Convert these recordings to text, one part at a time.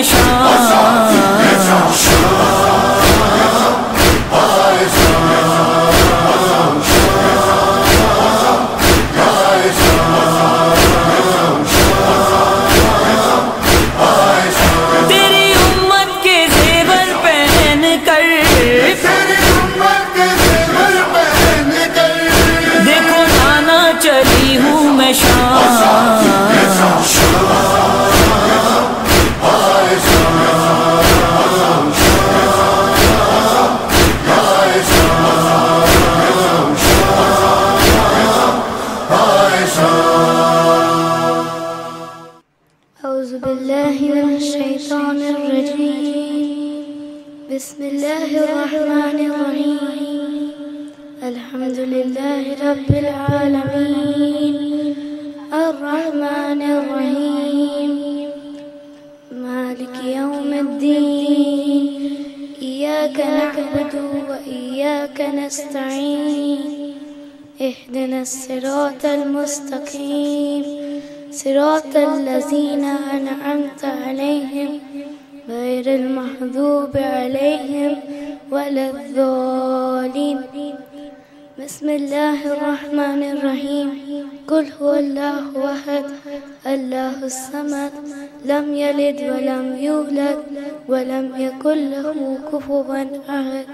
میں شام تیری امت کے زیور پہن کر دیکھو نانا چلی ہوں میں شام أعوذ بالله من الشيطان الرجيم بسم الله الرحمن الرحيم الحمد لله رب العالمين الرحمن الرحيم مالك يوم الدين إياك نعبد وإياك نستعين اهدنا الصراط المستقيم صراط الذين أنعمت عليهم غير المغضوب عليهم ولا الضالين بسم الله الرحمن الرحيم قل هو الله أحد الله الصمد لم يلد ولم يولد ولم يكن له كفوا أحد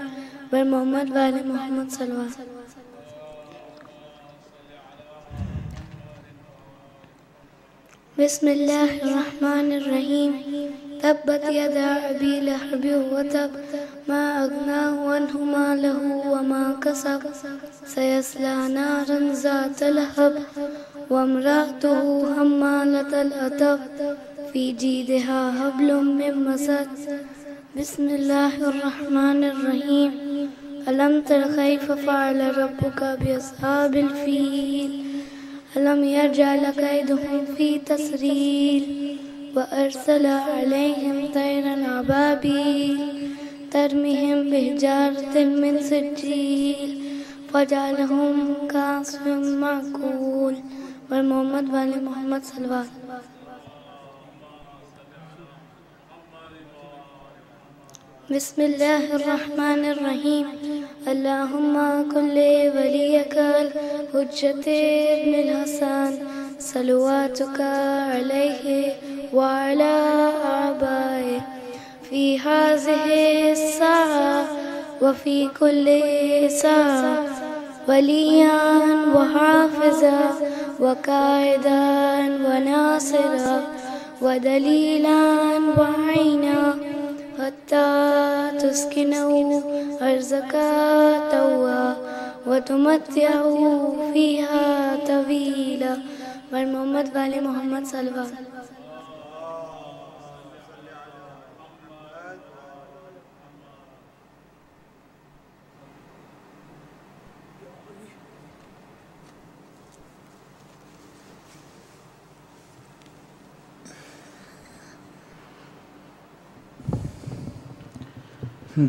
محمد وآل محمد صلى الله عليه وسلم. بسم الله الرحمن الرحيم تبت يدا أبي لهب وتب ما أغنى عنه ماله وما كسب سيصلى نارا ذات لهب وامرأته حمالة الحطب في جيدها حبل من مسد بسم الله الرحمن الرحيم ألم تر كيف فعل ربك بأصحاب الفيل ألم يجعل كيدهم في تسريل وأرسل عليهم طيرا أبابيل ترميهم بحجارة من سجيل فجعلهم كعصف مأكول محمد وآل محمد صلى الله عليه وسلم. بسم الله الرحمن الرحيم اللهم كن وليك الحجة ابن الحسن صلواتك عليه وعلى آبائه في هذه الساعة وفي كل ساعة وليا وحافظا وقائدا وناصرا ودليلا وعينا حتى تسكنه أرزك توا وتمتعه فيها طويلا محمد وآل محمد صلى الله عليه وسلم.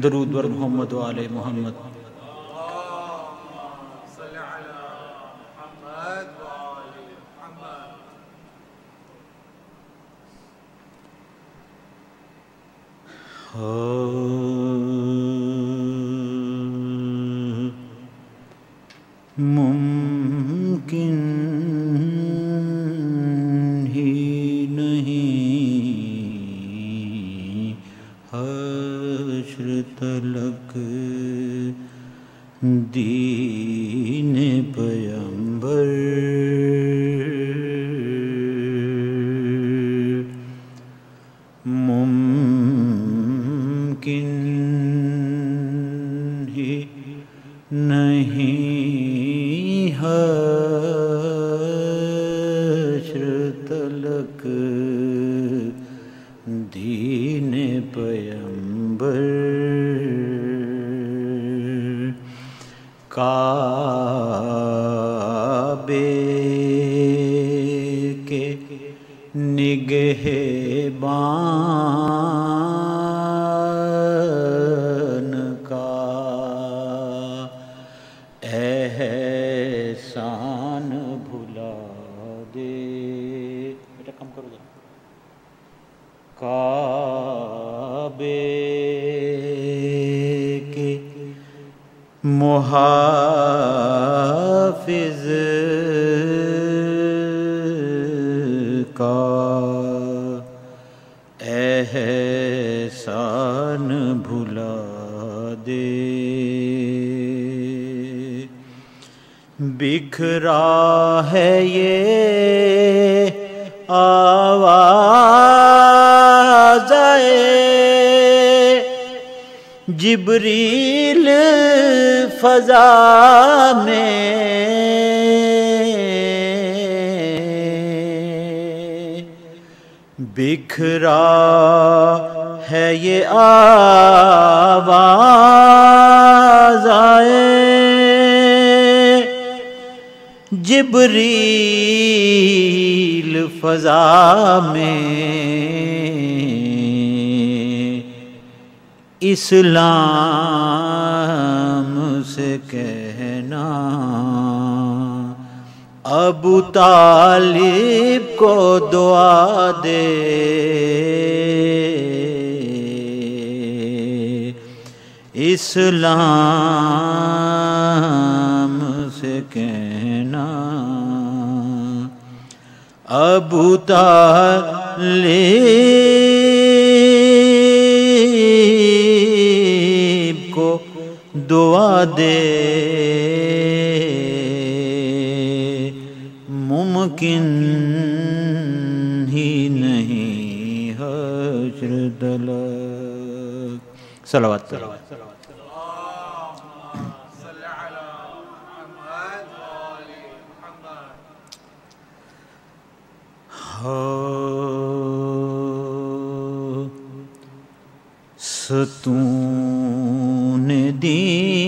درود بر محمد و آل محمد. ممکن ہی نہیں حشر تلک دین پیمبر ممکن ہی نہیں حشر تلک دین پیمبر کعبے کے نگہبان کا احسان بھلا دے. بیٹا کم کرو ذرا. کعبے کے محافظ کا احسان بھلا دے، بکھرا ہے یہ آواز جبریل فضا میں، بکھرا ہے یہ آواز جبریل فضا میں، اسلام سے کہنا ابو طالب کو دعا دے، اسلام سے کہنا ابو طالب کو دعا دے، ممکن ہی نہیں حشر طلب۔ صلوات ستون دین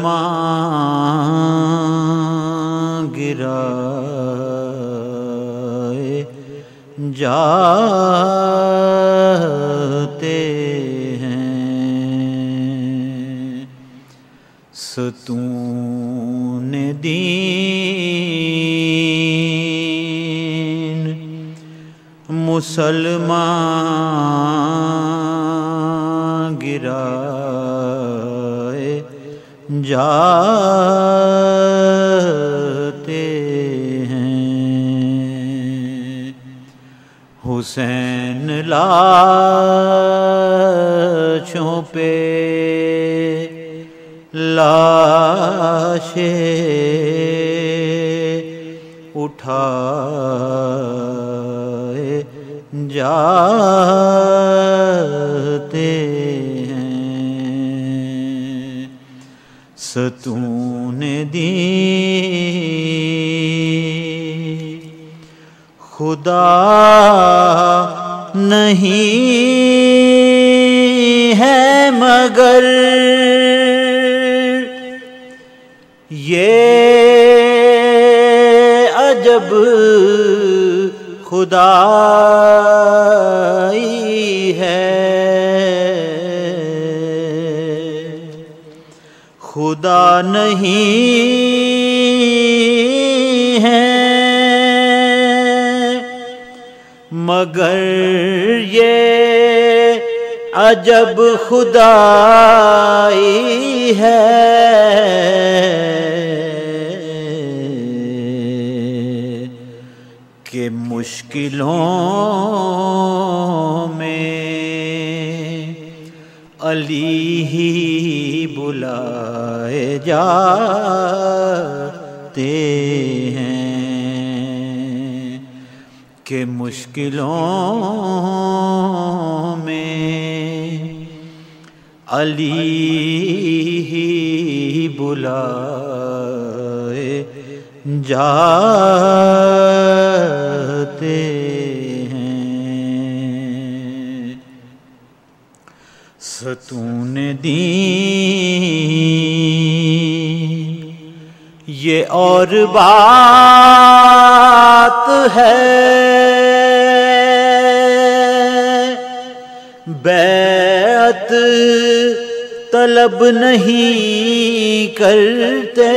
مسلمان گرائے جاتے ہیں، ستون دین مسلمان گرائے جاتے ہیں، حسین لاشوں پہ لاشیں اٹھائے جاتے ہیں، ستون دین خدا نہیں ہے مگر یہ عجب خدائی ہے، خدا نہیں ہے مگر یہ عجب خدائی ہے، کہ مشکلوں میں علی ہی بلائے جاتے ہیں، کہ مشکلوں میں علی ہی بلائے جاتے ہیں، ستون دین یہ اور بات ہے، بیعت طلب نہیں کرتے،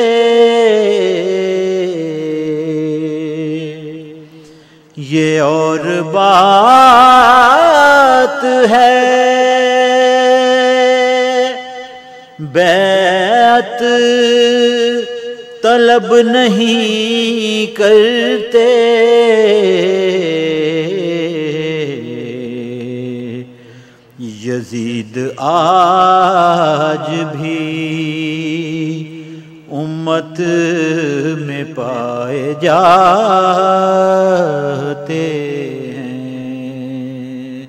یہ اور بات ہے بیعت طلب نہیں کرتے یزید آج بھی امت میں پائے جاتے ہیں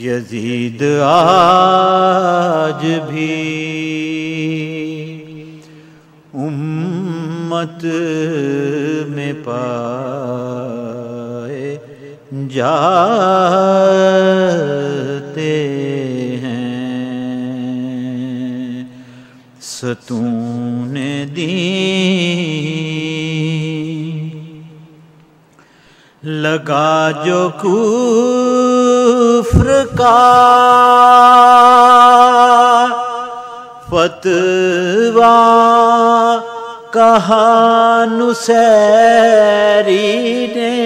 یزید آج بھی امت میں پائے جاتے ہیں ستون دین لگا جو کفر کا فتویٰ کہا نصیری نے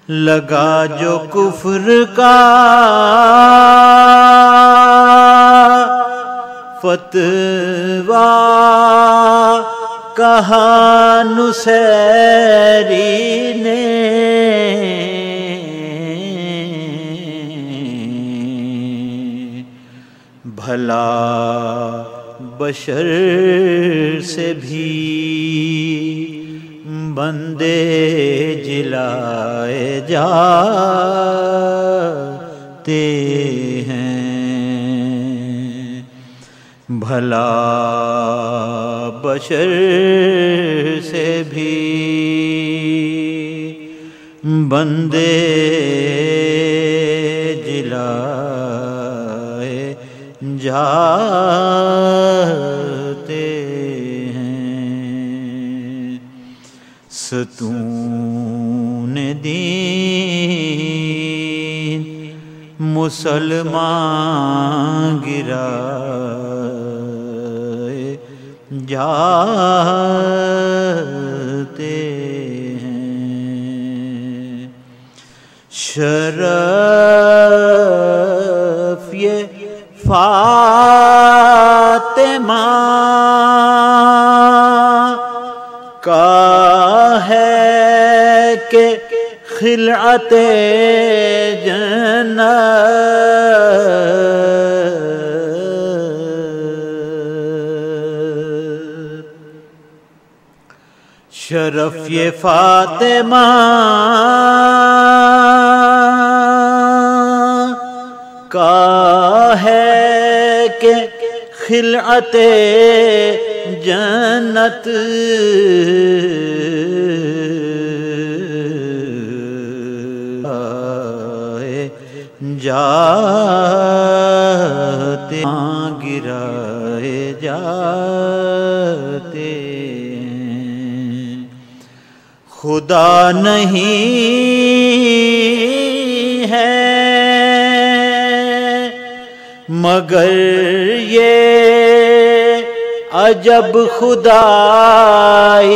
لگا جو کفر کا فتویٰ کہا نصیری نے بھلا بشر سے بھی بندے جلائے جاتے ہیں بھلا بشر سے بھی بندے جلائے جاتے ہیں ستون دین مسلمان گرائے جاتے ہیں شرف یہ فاطمہ کا ہے کہ خلعت جنت شرف یہ فاطمہ کا ہے کہ خلعت جنت جاتے گرائے جاتے ہیں خدا نہیں ہے مگر یہ عجب خدائی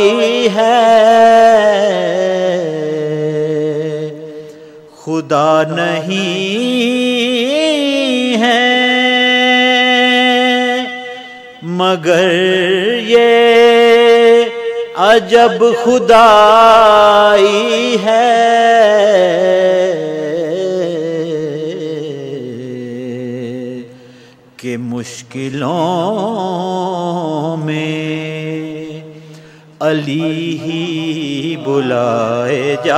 ہے خدا نہیں ہے مگر یہ عجب خدائی ہے کہ مشکلوں میں علی ہی بلائے جاتے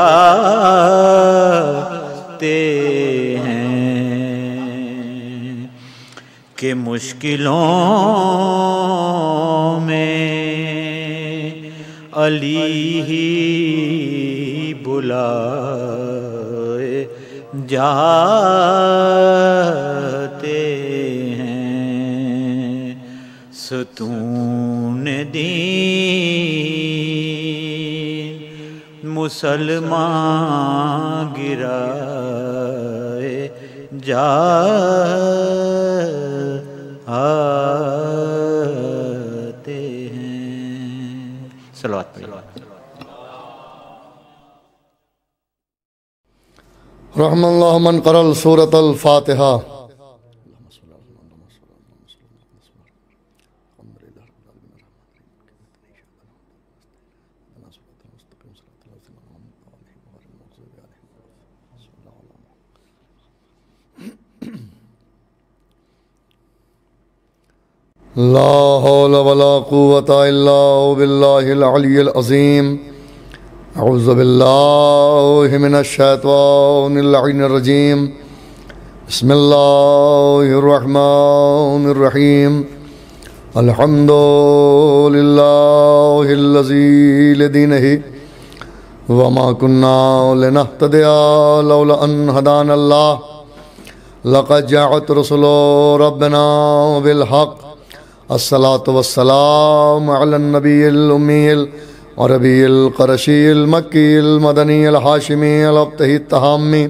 ہیں کہ مشکلوں میں علی ہی بلائے جاتے ہیں ستون دین مسلمان گرائے جاتے ہیں صلوات پڑھیے۔ رحم اللہ من قرأ سورۃ الفاتحہ۔ لا حول ولا قوة الا باللہ العلی العظیم۔ اعوذ باللہ من الشیطان اللعین الرجیم۔ بسم اللہ الرحمن الرحیم۔ الحمد للہ الذی لدینہ وما كنا لنهتدی لولا ان هدانا اللہ لقد جاءت رسل ربنا بالحق الصلاة والسلام على النبي الأمي العربي القرشي المكي المدني الهاشمي الأبتهي التهامي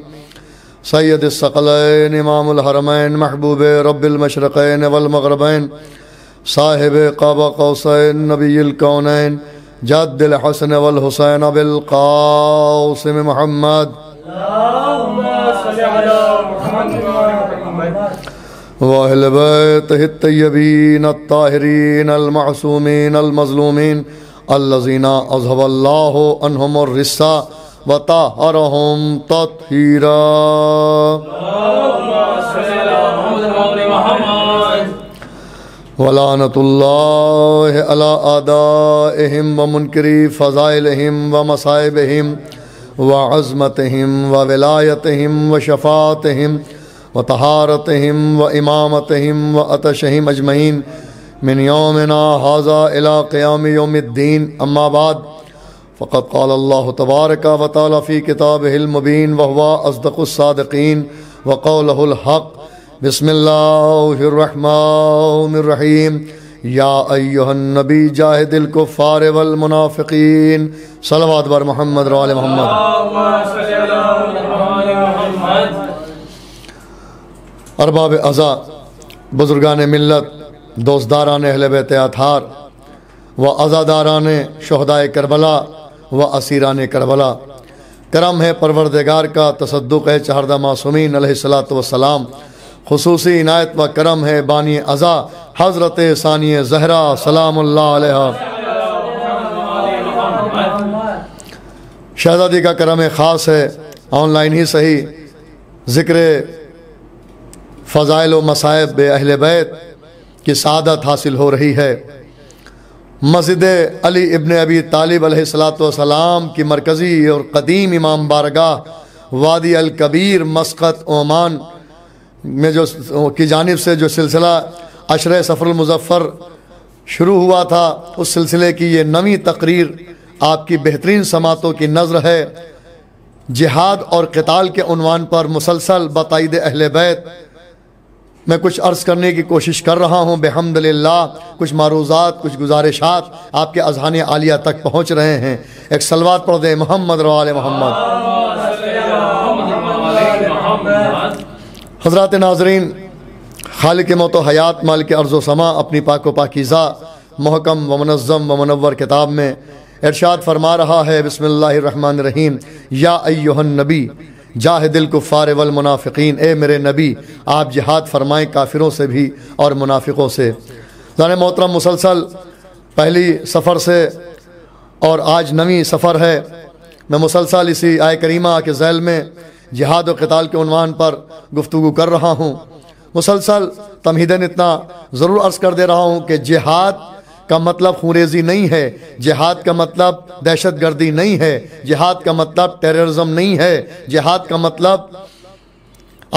سيد الثقلين إمام الحرمين محبوب رب المشرقين والمغربين صاحب قاب قوسين نبي الكونين جد الحسن والحسين أبي القاسم محمد اللهم صل على محمد وأهل بيته الطيبين الطاهرين المعصومين المظلومين الذين أذهب الله عنهم الرجس وطهرهم تطهيرا اللهم صل على محمد ولعنة الله على أعدائهم ومنكري فضائلهم ومصائبهم وعظمتهم وولايتهم وشفاعتهم وطهارتهم وإمامتهم وأتشهم أجمعين من يومنا هذا إلى قيام يوم الدين. أما بعد فقد قال الله تبارك وتعالى في كتابه المبين وهو أصدق الصادقين وقوله الحق. بسم الله الرحمن الرحيم. يا أيها النبي جاهد الكفار والمنافقين. صلوات بر محمد وآل محمد. اللهم صل على محمد. ارباب عزا، بزرگان ملت، دوستداران اہل بیت اطہار و عزاداران شہدائے کربلا و اسیران کربلا، کرم ہے پروردگار کا، تصدق ہے چہردہ معصومین علیہ الصلاۃ والسلام، خصوصی عنایت و کرم ہے بانی عزا حضرت ثانی زہرا سلام اللہ علیہ۔ شہزادی کا کرم خاص ہے، آن لائن ہی صحیح ذکر فضائل و مصائب اہل بیت کی سعادت حاصل ہو رہی ہے۔ مسجد علی ابن ابی طالب علیہ السلام کی مرکزی اور قدیم امام بارگاہ وادی الکبیر مسقط عمان میں کی جانب سے جو سلسلہ عشرہ صفر المظفر شروع ہوا تھا، اس سلسلے کی یہ 9ویں تقریر آپ کی بہترین سماعتوں کی نظر ہے۔ جہاد اور قتال کے عنوان پر مسلسل بتائید اہل بیت میں کچھ عرض کرنے کی کوشش کر رہا ہوں بحمدللہ۔ کچھ معروضات، کچھ گزارشات آپ کے اذہان عالیہ تک پہنچ رہے ہیں۔ ایک صلوات پڑھ دیں محمد و آل محمد۔ حضرات ناظرین، خالق موت و حیات مالک ارض و سما اپنی پاک و پاکیزہ محکم و منظم و منور کتاب میں ارشاد فرما رہا ہے، بسم اللہ الرحمن الرحیم، یا ایہا النبی جاہد الکفار والمنافقین، اے میرے نبی آپ جہاد فرمائیں کافروں سے بھی اور منافقوں سے۔ ذرا محترم، مسلسل پہلی سفر سے اور آج 9ویں سفر ہے، میں مسلسل اسی آیہ کریمہ کے ذیل میں جہاد و قتال کے عنوان پر گفتگو کر رہا ہوں۔ مسلسل تمہیداً اتنا ضرور عرض کر دے رہا ہوں کہ جہاد کا مطلب خونریزی نہیں ہے، جہاد کا مطلب دہشت گردی نہیں ہے، جہاد کا مطلب ٹیررزم نہیں ہے، جہاد کا مطلب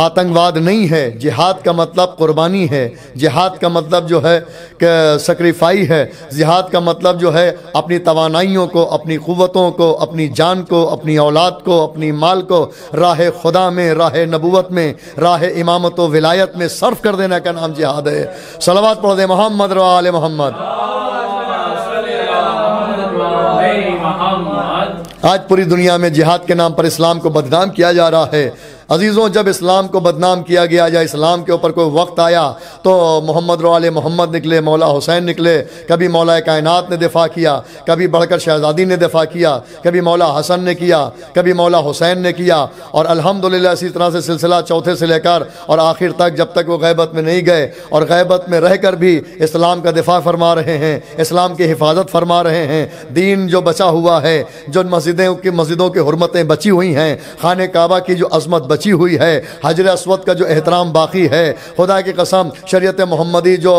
آتنکواد نہیں ہے، جہاد کا مطلب قربانی ہے، جہاد کا مطلب جو ہے کہ سیکریفائی ہے، جہاد کا مطلب جو ہے اپنی توانائیوں کو، اپنی قوتوں کو، اپنی جان کو، اپنی اولاد کو، اپنی مال کو راہ خدا میں، راہ نبوت میں، راہ امامت و ولایت میں صرف کر دینے کا نام جہاد ہے۔ صلوات پڑھ دیں محمد و آل محمد۔ آج پوری دنیا میں جہاد کے نام پر اسلام کو بدنام کیا جا رہا ہے۔ عزیزوں، جب اسلام کو بدنام کیا گیا یا اسلام کے اوپر کوئی وقت آیا تو محمد رو آل محمد نکلے، مولا حسین نکلے، کبھی مولا کائنات نے دفاع کیا، کبھی بڑھ کر شہزادی نے دفاع کیا، کبھی مولا حسن نے کیا، کبھی مولا حسین نے کیا، اور الحمدللہ اسی طرح سے سلسلہ چوتھے سے لے کر اور آخر تک، جب تک وہ غیبت میں نہیں گئے، اور غیبت میں رہ کر بھی اسلام کا دفاع فرما رہے ہیں، اسلام کی حفاظت فرما رہے ہیں۔ دین جو بچا ہوا ہے، جو مسجدوں کی حرمتیں بچی ہوئی ہیں، خانہ کعبہ کی جو عظمت بچی ہوئی ہے، حجر اسود کا جو احترام باقی ہے، خدا کی قسم شریعت محمدی جو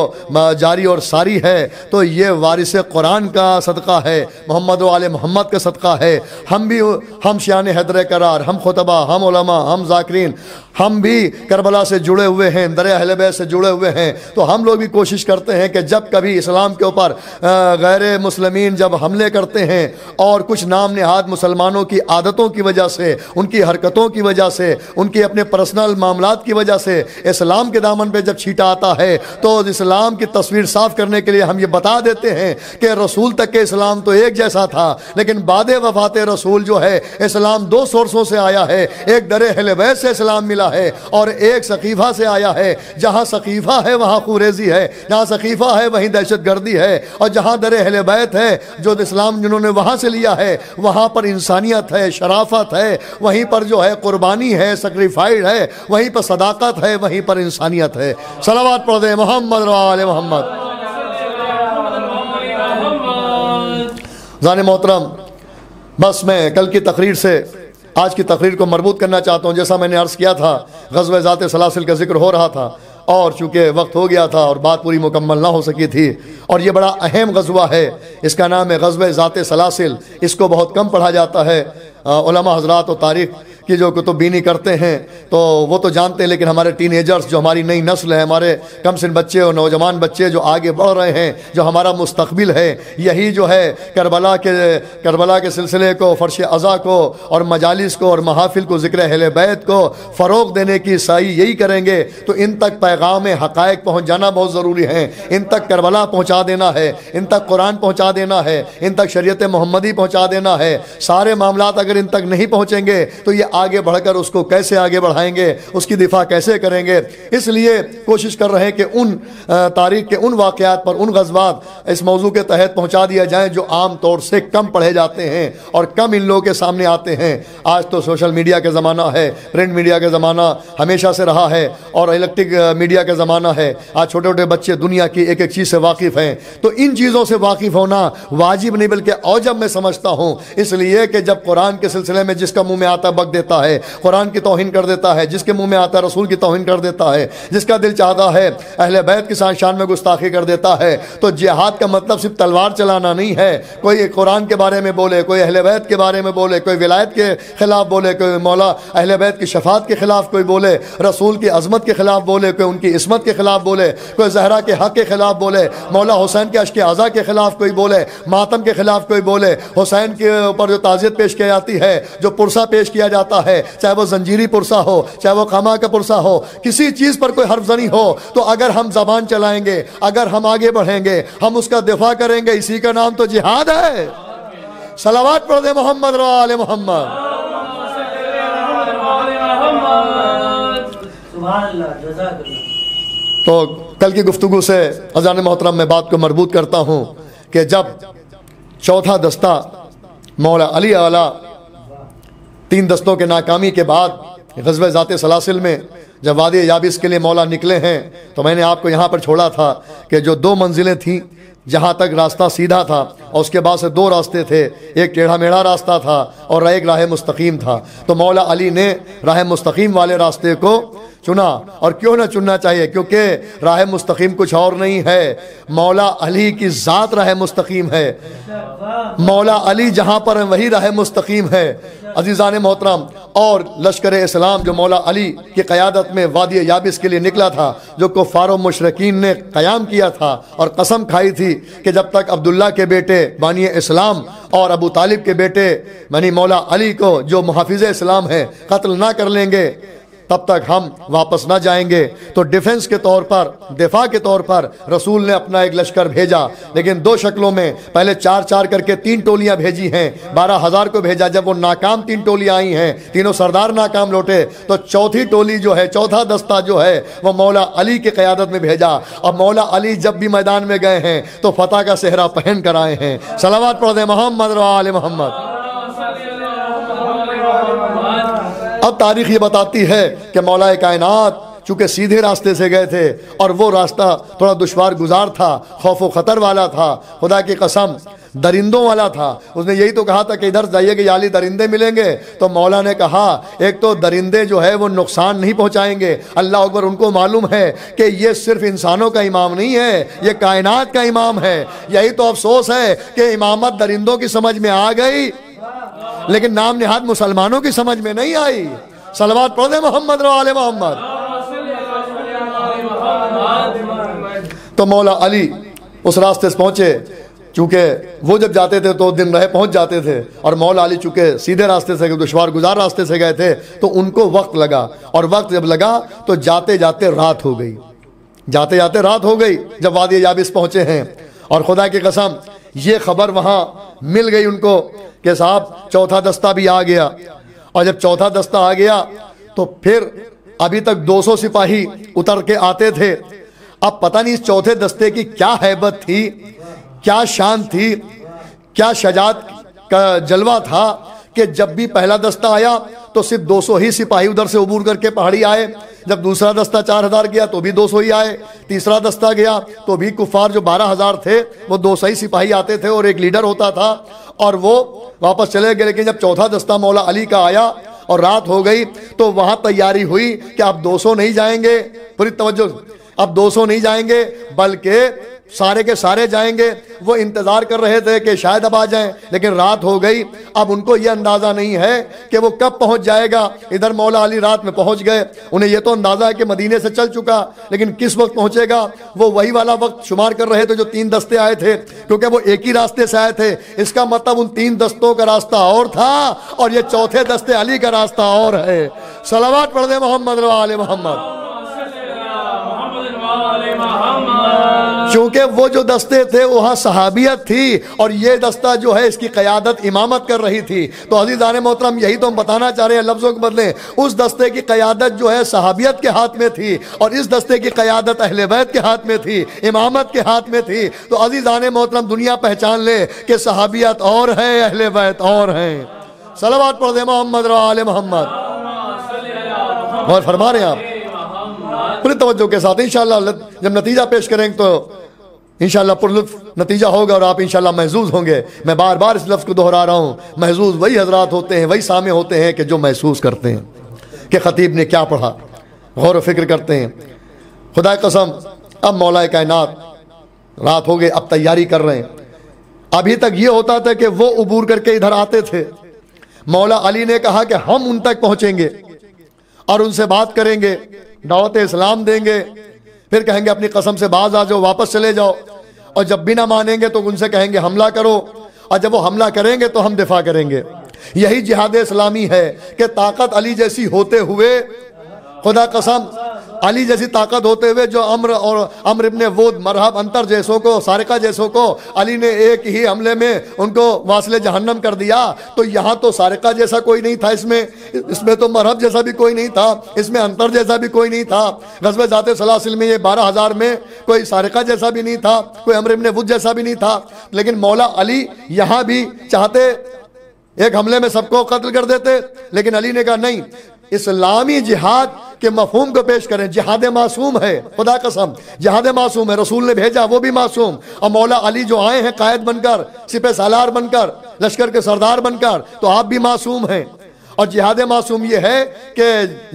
جاری اور ساری ہے، تو یہ وارث قرآن کا صدقہ ہے، محمد و آل محمد کا صدقہ ہے۔ ہم شیعان حیدر کرار، ہم خطبہ، ہم علماء، ہم ذاکرین، ہم بھی کربلا سے جڑے ہوئے ہیں، در اہل بیت سے جڑے ہوئے ہیں، تو ہم لوگ بھی کوشش کرتے ہیں کہ جب کبھی اسلام کے اوپر غیر مسلمین جب حملے کرتے ہیں اور کچھ نام نہاد مسلمانوں کی عادتوں کی وجہ سے، ان کی حرکتوں کی وجہ سے، ان کے اپنے پرسنل معاملات کی وجہ سے اسلام کے دامن پہ جب چھیٹا آتا ہے، تو اسلام کی تصویر صاف کرنے کے لیے ہم یہ بتا دیتے ہیں کہ رسول تک کے اسلام تو ایک جیسا تھا، لیکن بعد وفات رسول جو ہے اسلام دو سورسوں سے آیا ہے۔ ایک در اہل بیت سے اسلام ملا ہے اور ایک سقیفہ سے آیا ہے۔ جہاں سقیفہ ہے وہاں خوریزی ہے، جہاں سقیفہ ہے وہیں دہشت گردی ہے، اور جہاں در اہل بیت ہے جو اسلام جنہوں نے وہاں سے لیا ہے وہاں پر انسانیت ہے، شرافت ہے، وہیں پر جو ہے قربانی ہے، سیکریفائز ہے، وہیں پر صداقت ہے، وہیں پر انسانیت ہے۔ صلوات پڑھ دیں محمد و آل محمد۔ ذان محترم، بس میں کل کی تقریر سے آج کی تقریر کو مربوط کرنا چاہتا ہوں۔ جیسا میں نے عرض کیا تھا، غزوہ ذات سلاسل کا ذکر ہو رہا تھا، اور چونکہ وقت ہو گیا تھا اور بات پوری مکمل نہ ہو سکی تھی، اور یہ بڑا اہم غزوہ ہے، اس کا نام ہے غزوہ ذات سلاسل۔ اس کو بہت کم پڑھا جاتا ہے، علماء حضرات و تاریخ کی جو کتب بینی کرتے ہیں تو وہ تو جانتے ہیں، لیکن ہمارے ٹین ایجرز جو ہماری نئی نسل ہے، ہمارے کم سن بچے اور نوجوان بچے جو آگے بڑھ رہے ہیں، جو ہمارا مستقبل ہے، یہی جو ہے کربلا کے سلسلے کو، فرش عزا کو اور مجالس کو اور محافل کو، ذکر اہل بیت کو فروغ دینے کی سعی یہی کریں گے، تو ان تک پیغام حقائق پہنچ جانا بہت ضروری ہے۔ ان تک کربلا پہنچا دینا ہے، ان تک قرآن پہنچا دینا ہے، ان تک شریعت محمدی پہنچا دینا ہے۔ سارے معاملات اگر ان تک نہیں پہنچیں گے تو یہ آگے بڑھ کر اس کو کیسے آگے بڑھائیں گے، اس کی دفاع کیسے کریں گے؟ اس لیے کوشش کر رہے ہیں کہ ان تاریخ کے ان واقعات پر، ان غزوات اس موضوع کے تحت پہنچا دیا جائیں جو عام طور سے کم پڑھے جاتے ہیں اور کم ان لوگوں کے سامنے آتے ہیں۔ آج تو سوشل میڈیا کا زمانہ ہے، پرنٹ میڈیا کا زمانہ ہمیشہ سے رہا ہے، اور الیکٹرک میڈیا کا زمانہ ہے۔ آج چھوٹے چھوٹے بچے دنیا کی ایک ایک چیز سے واقف ہیں، تو ان چیزوں سے واقف ہونا واجب نہیں بلکہ اوجب میں سمجھتا ہوں، اس لیے کہ جب قرآن کے سلسلے میں جس کا منہ میں آتا بک دیتا ہے، قرآن کی توہین کر دیتا ہے، جس کے منہ میں آتا ہے رسول کی توہین کر دیتا ہے، جس کا دل چاہتا ہے اہل بیت کی شان میں گستاخی کر دیتا ہے، تو جہاد کا مطلب صرف تلوار چلانا نہیں ہے۔ کوئی قرآن کے بارے میں بولے، کوئی اہل بیت کے بارے میں بولے، کوئی ولایت کے خلاف بولے، کوئی مولا اہل بیت کی شفاعت کے خلاف کوئی بولے، رسول کی عظمت کے خلاف بولے، کوئی ان کی عصمت کے خلاف بولے، کوئی زہرا کے حق کے خلاف بولے، مولا حسین کے اشک اعضا کے خلاف کوئی بولے، ماتم کے خلاف کوئی بولے، حسین کے اوپر جو تعزیت پیش کی جاتی ہے، جو پرسہ پیش کیا جاتا ہے، چاہے وہ زنجیری پرسہ ہو، چاہے وہ خامہ کا پرسہ ہو، کسی چیز پر کوئی حرف زنی ہو، تو اگر ہم زبان چلائیں گے، اگر ہم آگے بڑھیں گے، ہم اس کا دفاع کریں گے، اسی کا نام تو جہاد ہے۔ صلوات پڑھ دے محمد و آل محمد۔ تو کل کی گفتگو سے اذان محترم میں بات کو مربوط کرتا ہوں کہ جب چوتھا دستہ مولا علی اعلیٰ 3 دستوں کے ناکامی کے بعد غزوہ ذات سلاسل میں جب وادی یابس کے لیے مولا نکلے ہیں، تو میں نے آپ کو یہاں پر چھوڑا تھا کہ جو 2 منزلیں تھیں، جہاں تک راستہ سیدھا تھا اور اس کے بعد سے 2 راستے تھے، ایک ٹیڑھا میڑھا راستہ تھا اور ایک راہ مستقیم تھا۔ تو مولا علی نے راہ مستقیم والے راستے کو چنا، اور کیوں نہ چننا چاہیے، کیونکہ راہ مستقیم کچھ اور نہیں ہے، مولا علی کی ذات راہ مستقیم ہے۔ مولا علی جہاں پر ہیں وہی راہ مستقیم ہے۔ عزیزان محترم، اور لشکر اسلام جو مولا علی کی قیادت میں وادی یابس کے لیے نکلا تھا، جو کفار و مشرکین نے قیام کیا تھا اور قسم کھائی تھی کہ جب تک عبداللہ کے بیٹے بانی اسلام اور ابو طالب کے بیٹے یعنی مولا علی کو جو محافظ اسلام ہے قتل نہ کر لیں گے، تب تک ہم واپس نہ جائیں گے۔ تو ڈیفنس کے طور پر، دفاع کے طور پر رسول نے اپنا ایک لشکر بھیجا، لیکن دو شکلوں میں، پہلے 4 کر کے 3 ٹولیاں بھیجی ہیں، 12,000 کو بھیجا۔ جب وہ ناکام 3 ٹولیاں آئی ہیں، تینوں سردار ناکام لوٹے، تو چوتھی ٹولی جو ہے، چوتھا دستہ جو ہے، وہ مولا علی کی قیادت میں بھیجا۔ اب مولا علی جب بھی میدان میں گئے ہیں تو فتح کا صحرا پہن کر آئے ہیں۔ صلوات پڑھ دیں محمد و آل محمد۔ اب تاریخ یہ بتاتی ہے کہ مولا کائنات چونکہ سیدھے راستے سے گئے تھے اور وہ راستہ تھوڑا دشوار گزار تھا، خوف و خطر والا تھا، خدا کی قسم درندوں والا تھا۔ اس نے یہی تو کہا تھا کہ ادھر جائیے کہ علی درندے ملیں گے، تو مولا نے کہا ایک تو درندے جو ہے وہ نقصان نہیں پہنچائیں گے، اللہ اکبر، ان کو معلوم ہے کہ یہ صرف انسانوں کا امام نہیں ہے، یہ کائنات کا امام ہے۔ یہی تو افسوس ہے کہ امامت درندوں کی سمجھ میں آ گئی لیکن نام نہاد مسلمانوں کی سمجھ میں نہیں آئی۔ صلوات پڑھ دیں محمد و آل محمد۔ تو مولا علی اس راستے سے پہنچے، چونکہ وہ جب جاتے تھے تو دن رہے پہنچ جاتے تھے، اور مولا علی چونکہ سیدھے راستے سے، دشوار گزار راستے سے گئے تھے، تو ان کو وقت لگا، اور وقت جب لگا تو جاتے جاتے رات ہو گئی، جاتے جاتے رات ہو گئی جب وادی یابس پہنچے ہیں۔ اور خدا کی قسم یہ خبر وہاں مل گئی ان کو کہ صاحب چوتھا دستہ بھی آ گیا، اور جب چوتھا دستہ آ گیا تو پھر ابھی تک 200 سپاہی اتر کے آتے تھے۔ اب پتہ نہیں اس چوتھے دستے کی کیا ہیبت تھی، کیا شان تھی، کیا شجاعت کا جلوہ تھا کہ جب بھی پہلا دستہ آیا تو صرف 200 ہی سپاہی ادھر سے عبور کر کے پہاڑی آئے، جب دوسرا دستہ 4000 گیا تو بھی 200 ہی آئے، تیسرا دستہ گیا تو بھی کفار جو 12000 تھے وہ 200 ہی سپاہی آتے تھے اور ایک لیڈر ہوتا تھا، اور وہ واپس چلے گئے۔ لیکن جب چوتھا دستہ مولا علی کا آیا اور رات ہو گئی تو وہاں تیاری ہوئی کہ اب 200 نہیں جائیں گے، پوری توجہ، اب 200 نہیں جائیں گے بلکہ سارے کے سارے جائیں گے۔ وہ انتظار کر رہے تھے کہ شاید اب آ جائیں، لیکن رات ہو گئی۔ اب ان کو یہ اندازہ نہیں ہے کہ وہ کب پہنچ جائے گا۔ ادھر مولا علی رات میں پہنچ گئے، انہیں یہ تو اندازہ ہے کہ مدینے سے چل چکا، لیکن کس وقت پہنچے گا وہ وہی والا وقت شمار کر رہے تھے جو 3 دستے آئے تھے، کیونکہ وہ ایک ہی راستے سے آئے تھے۔ اس کا مطلب ان 3 دستوں کا راستہ اور تھا اور یہ چوتھے دستے علی کا راستہ اور ہے۔ صلوات پڑھ دیں محمد و آل محمد۔ چونکہ وہ جو دستے تھے وہاں صحابیت تھی اور یہ دستہ جو ہے اس کی قیادت امامت کر رہی تھی۔ تو عزیزان محترم یہی تو ہم بتانا چاہ رہے ہیں، لفظوں کو بدلیں، اس دستے کی قیادت جو ہے صحابیت کے ہاتھ میں تھی اور اس دستے کی قیادت اہل بیت کے ہاتھ میں تھی، امامت کے ہاتھ میں تھی۔ تو عزیزان محترم دنیا پہچان لے کہ صحابیت اور ہے، اہل بیت اور ہیں۔ صلوات پڑھ دیں محمد و آل محمد۔ اور فرما رہے ہیں آپ پوری توجہ کے ساتھ، انشاءاللہ جب نتیجہ پیش کریں تو انشاءاللہ پرلطف نتیجہ ہوگا اور آپ انشاءاللہ محظوظ ہوں گے۔ میں بار بار اس لفظ کو دہرا رہا ہوں، محظوظ وہی حضرات ہوتے ہیں، وہی سامع ہوتے ہیں کہ جو محسوس کرتے ہیں کہ خطیب نے کیا پڑھا، غور و فکر کرتے ہیں۔ خدا کی قسم اب مولا کائنات رات ہو گئے، اب تیاری کر رہے ہیں۔ ابھی تک یہ ہوتا تھا کہ وہ عبور کر کے ادھر آتے تھے، مولا علی نے کہا کہ ہم ان تک پہنچیں گے اور ان سے بات کریں گے، دعوت اسلام دیں گے، پھر کہیں گے اپنی قسم سے باز آ جاؤ، واپس چلے جاؤ، اور جب بھی نہ مانیں گے تو ان سے کہیں گے حملہ کرو، اور جب وہ حملہ کریں گے تو ہم دفاع کریں گے۔ یہی جہاد اسلامی ہے کہ طاقت علی جیسی ہوتے ہوئے، خدا قسم علی جیسی طاقت ہوتے ہوئے جو عمر ابن وود، مرحب انتر جیسوں کو، سارقہ جیسوں کو علی نے ایک ہی حملے میں ان کو واصل جہنم کر دیا، تو یہاں تو سارقہ جیسا کوئی نہیں تھا، اس میں تو مرحب جیسا بھی کوئی نہیں تھا، اس میں انتر جیسا بھی کوئی نہیں تھا۔ غزوہ ذات سلاسل میں یہ 12000 میں کوئی سارقہ جیسا بھی نہیں تھا، کوئی عمر ابن وود جیسا بھی نہیں تھا، لیکن مولا علی یہاں بھی چاہتے ایک حملے میں سب کو قتل کر دیتے، لیکن علی نے کہا نہیں، اسلامی جہاد کے مفہوم کو پیش کریں۔ جہاد معصوم ہے، خدا قسم جہاد معصوم ہے، رسول نے بھیجا وہ بھی معصوم، اور مولا علی جو آئے ہیں قائد بن کر، سپہ سالار بن کر، لشکر کے سردار بن کر، تو آپ بھی معصوم ہیں۔ اور جہاد معصوم یہ ہے کہ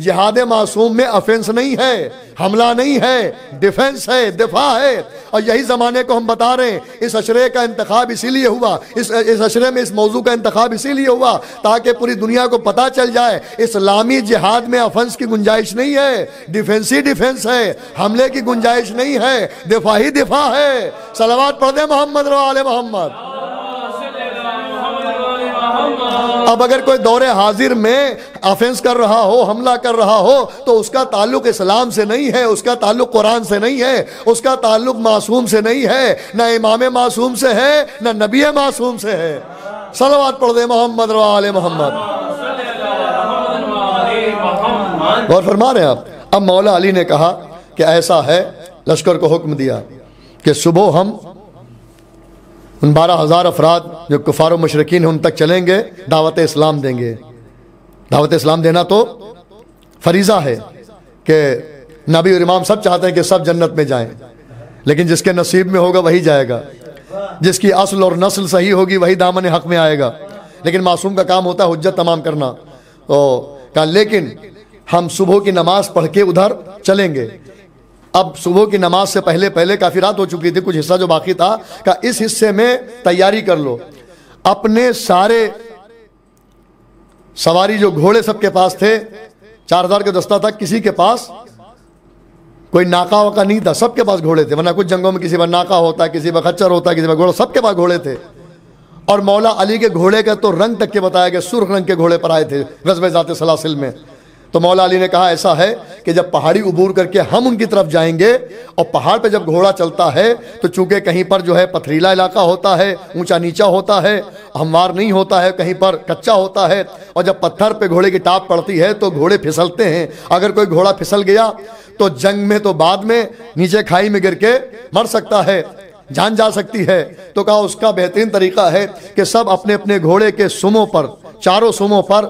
جہاد معصوم میں افینس نہیں ہے، حملہ نہیں ہے، ڈیفنس ہے، دفاع ہے۔ اور یہی زمانے کو ہم بتا رہے ہیں، اس عشرے کا انتخاب اسی لیے ہوا، اس عشرے میں اس موضوع کا انتخاب اسی لیے ہوا تاکہ پوری دنیا کو پتہ چل جائے اسلامی جہاد میں افینس کی گنجائش نہیں ہے، ڈیفنس ہی ڈیفنس ہے، حملے کی گنجائش نہیں ہے، دفاع ہی دفاع ہے۔ صلوات پڑھ دیں محمد و آل محمد۔ اب اگر کوئی دور حاضر میں آفینس کر رہا ہو، حملہ کر رہا ہو، تو اس کا تعلق اسلام سے نہیں ہے، اس کا تعلق قرآن سے نہیں ہے، اس کا تعلق معصوم سے نہیں ہے، نہ امام معصوم سے ہے، نہ نبی معصوم سے ہے۔ صلوات پڑھ دے محمد و آل محمد۔ اور فرما رہے ہیں آپ، اب مولا علی نے کہا کہ ایسا ہے، لشکر کو حکم دیا کہ صبح ہم ان 12,000 افراد جو کفار و مشرکین ہیں ان تک چلیں گے، دعوت اسلام دیں گے۔ دعوت اسلام دینا تو فریضہ ہے کہ نبی اور امام سب چاہتے ہیں کہ سب جنت میں جائیں، لیکن جس کے نصیب میں ہوگا وہی جائے گا، جس کی اصل اور نسل صحیح ہوگی وہی دامن حق میں آئے گا، لیکن معصوم کا کام ہوتا ہے حجت تمام کرنا۔ تو کہا لیکن ہم صبح کی نماز پڑھ کے ادھر چلیں گے۔ اب صبح کی نماز سے پہلے کافی رات ہو چکی تھی، کچھ حصہ جو باقی تھا کہ اس حصے میں تیاری کر لو، اپنے سارے سواری جو گھوڑے سب کے پاس تھے، 4,000 کا دستہ تھا، کسی کے پاس کوئی ناکا وقا نہیں تھا، سب کے پاس گھوڑے تھے، ورنہ کچھ جنگوں میں کسی پر ناکا ہوتا ہے، کسی پر خچر ہوتا ہے، کسی پر گھوڑا، سب کے پاس گھوڑے تھے۔ اور مولا علی کے گھوڑے کا تو رنگ تک کے بتایا گیا، سرخ رنگ کے گھوڑے پر آئے تھے غزوہ ذات سلاسل میں۔ تو مولا علی نے کہا ایسا ہے کہ جب پہاڑی عبور کر کے ہم ان کی طرف جائیں گے، اور پہاڑ پہ جب گھوڑا چلتا ہے تو چونکہ کہیں پر جو ہے پتھریلا علاقہ ہوتا ہے، اونچا نیچا ہوتا ہے، ہموار نہیں ہوتا ہے، کہیں پر کچا ہوتا ہے، اور جب پتھر پہ گھوڑے کی ٹاپ پڑتی ہے تو گھوڑے پھسلتے ہیں۔ اگر کوئی گھوڑا پھسل گیا تو جنگ میں تو بعد میں نیچے کھائی میں گر کے مر سکتا ہے، جان جا سکتی ہے۔ تو کہا اس کا بہترین طریقہ ہے کہ سب اپنے اپنے گھوڑے کے سموں پر، چاروں سموں پر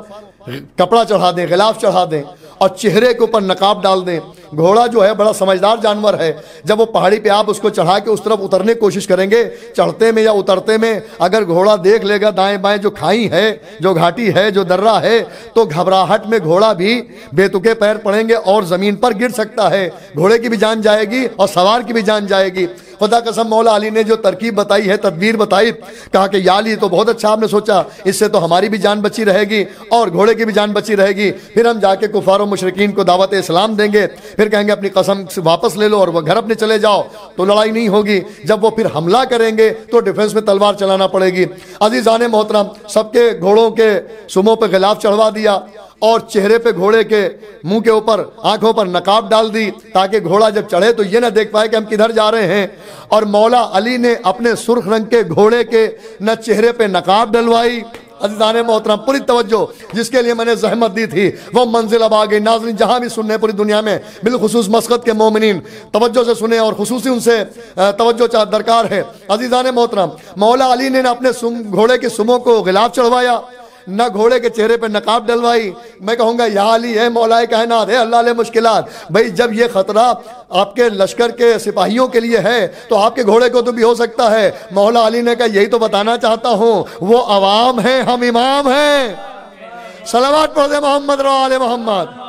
کپڑا چڑھا دیں، غلاف چڑھا دیں، اور چہرے کے اوپر نقاب ڈال دیں۔ گھوڑا جو ہے بڑا سمجھدار جانور ہے، جب وہ پہاڑی پہ آپ اس کو چڑھا کے اس طرف اترنے کی کوشش کریں گے، چڑھتے میں یا اترتے میں اگر گھوڑا دیکھ لے گا دائیں بائیں جو کھائی ہے، جو گھاٹی ہے، جو درہ ہے، تو گھبراہٹ میں گھوڑا بھی بے تکے پیر پڑیں گے اور زمین پر گر سکتا ہے، گھوڑے کی بھی جان جائے گی اور سوار کی بھی جان جائے گی۔ خدا قسم مولا علی نے جو ترکیب بتائی ہے، تدبیر بتائی، کہا کہ یا علی تو بہت اچھا آپ نے سوچا، اس سے تو ہماری بھی جان بچی رہے گی اور گھوڑے کی بھی جان بچی رہے گی، پھر ہم جا کے کفار و مشرکین کو دعوت اسلام دیں گے، پھر کہیں گے اپنی قسم سے واپس لے لو اور وہ گھر اپنے چلے جاؤ، تو لڑائی نہیں ہوگی۔ جب وہ پھر حملہ کریں گے تو ڈیفنس میں تلوار چلانا پڑے گی۔ عزیزان محترم، سب کے گھوڑوں کے سموں پہ غلاف چڑھوا دیا اور چہرے پہ گھوڑے کے منہ کے اوپر آنکھوں پر نقاب ڈال دی، تاکہ گھوڑا جب چڑھے تو یہ نہ دیکھ پائے کہ ہم کدھر جا رہے ہیں۔ اور مولا علی نے اپنے سرخ رنگ کے گھوڑے کے نہ چہرے پہ نقاب ڈلوائی۔ عزیزان محترم، پوری توجہ، جس کے لیے میں نے زحمت دی تھی وہ منزل اب آ گئی۔ ناظرین جہاں بھی سننے پوری دنیا میں، بالخصوص مسقط کے مومنین توجہ سے سنیں اور خصوصی ان سے توجہ درکار ہے۔ عزیزان محترم، مولا علی نے اپنے گھوڑے کے سموں کو غلاف چڑھوایا، نہ گھوڑے کے چہرے پہ نقاب ڈلوائی۔ میں کہوں گا یا علی ہے مولا کائنات ہے، اللہ علیہ مشکلات۔ بھئی جب یہ خطرہ آپ کے لشکر کے سپاہیوں کے لیے ہے تو آپ کے گھوڑے کو تو بھی ہو سکتا ہے۔ مولا علی نے کہا یہی تو بتانا چاہتا ہوں، وہ عوام ہیں، ہم امام ہیں۔ صلوات پڑھ دے محمد و آل محمد۔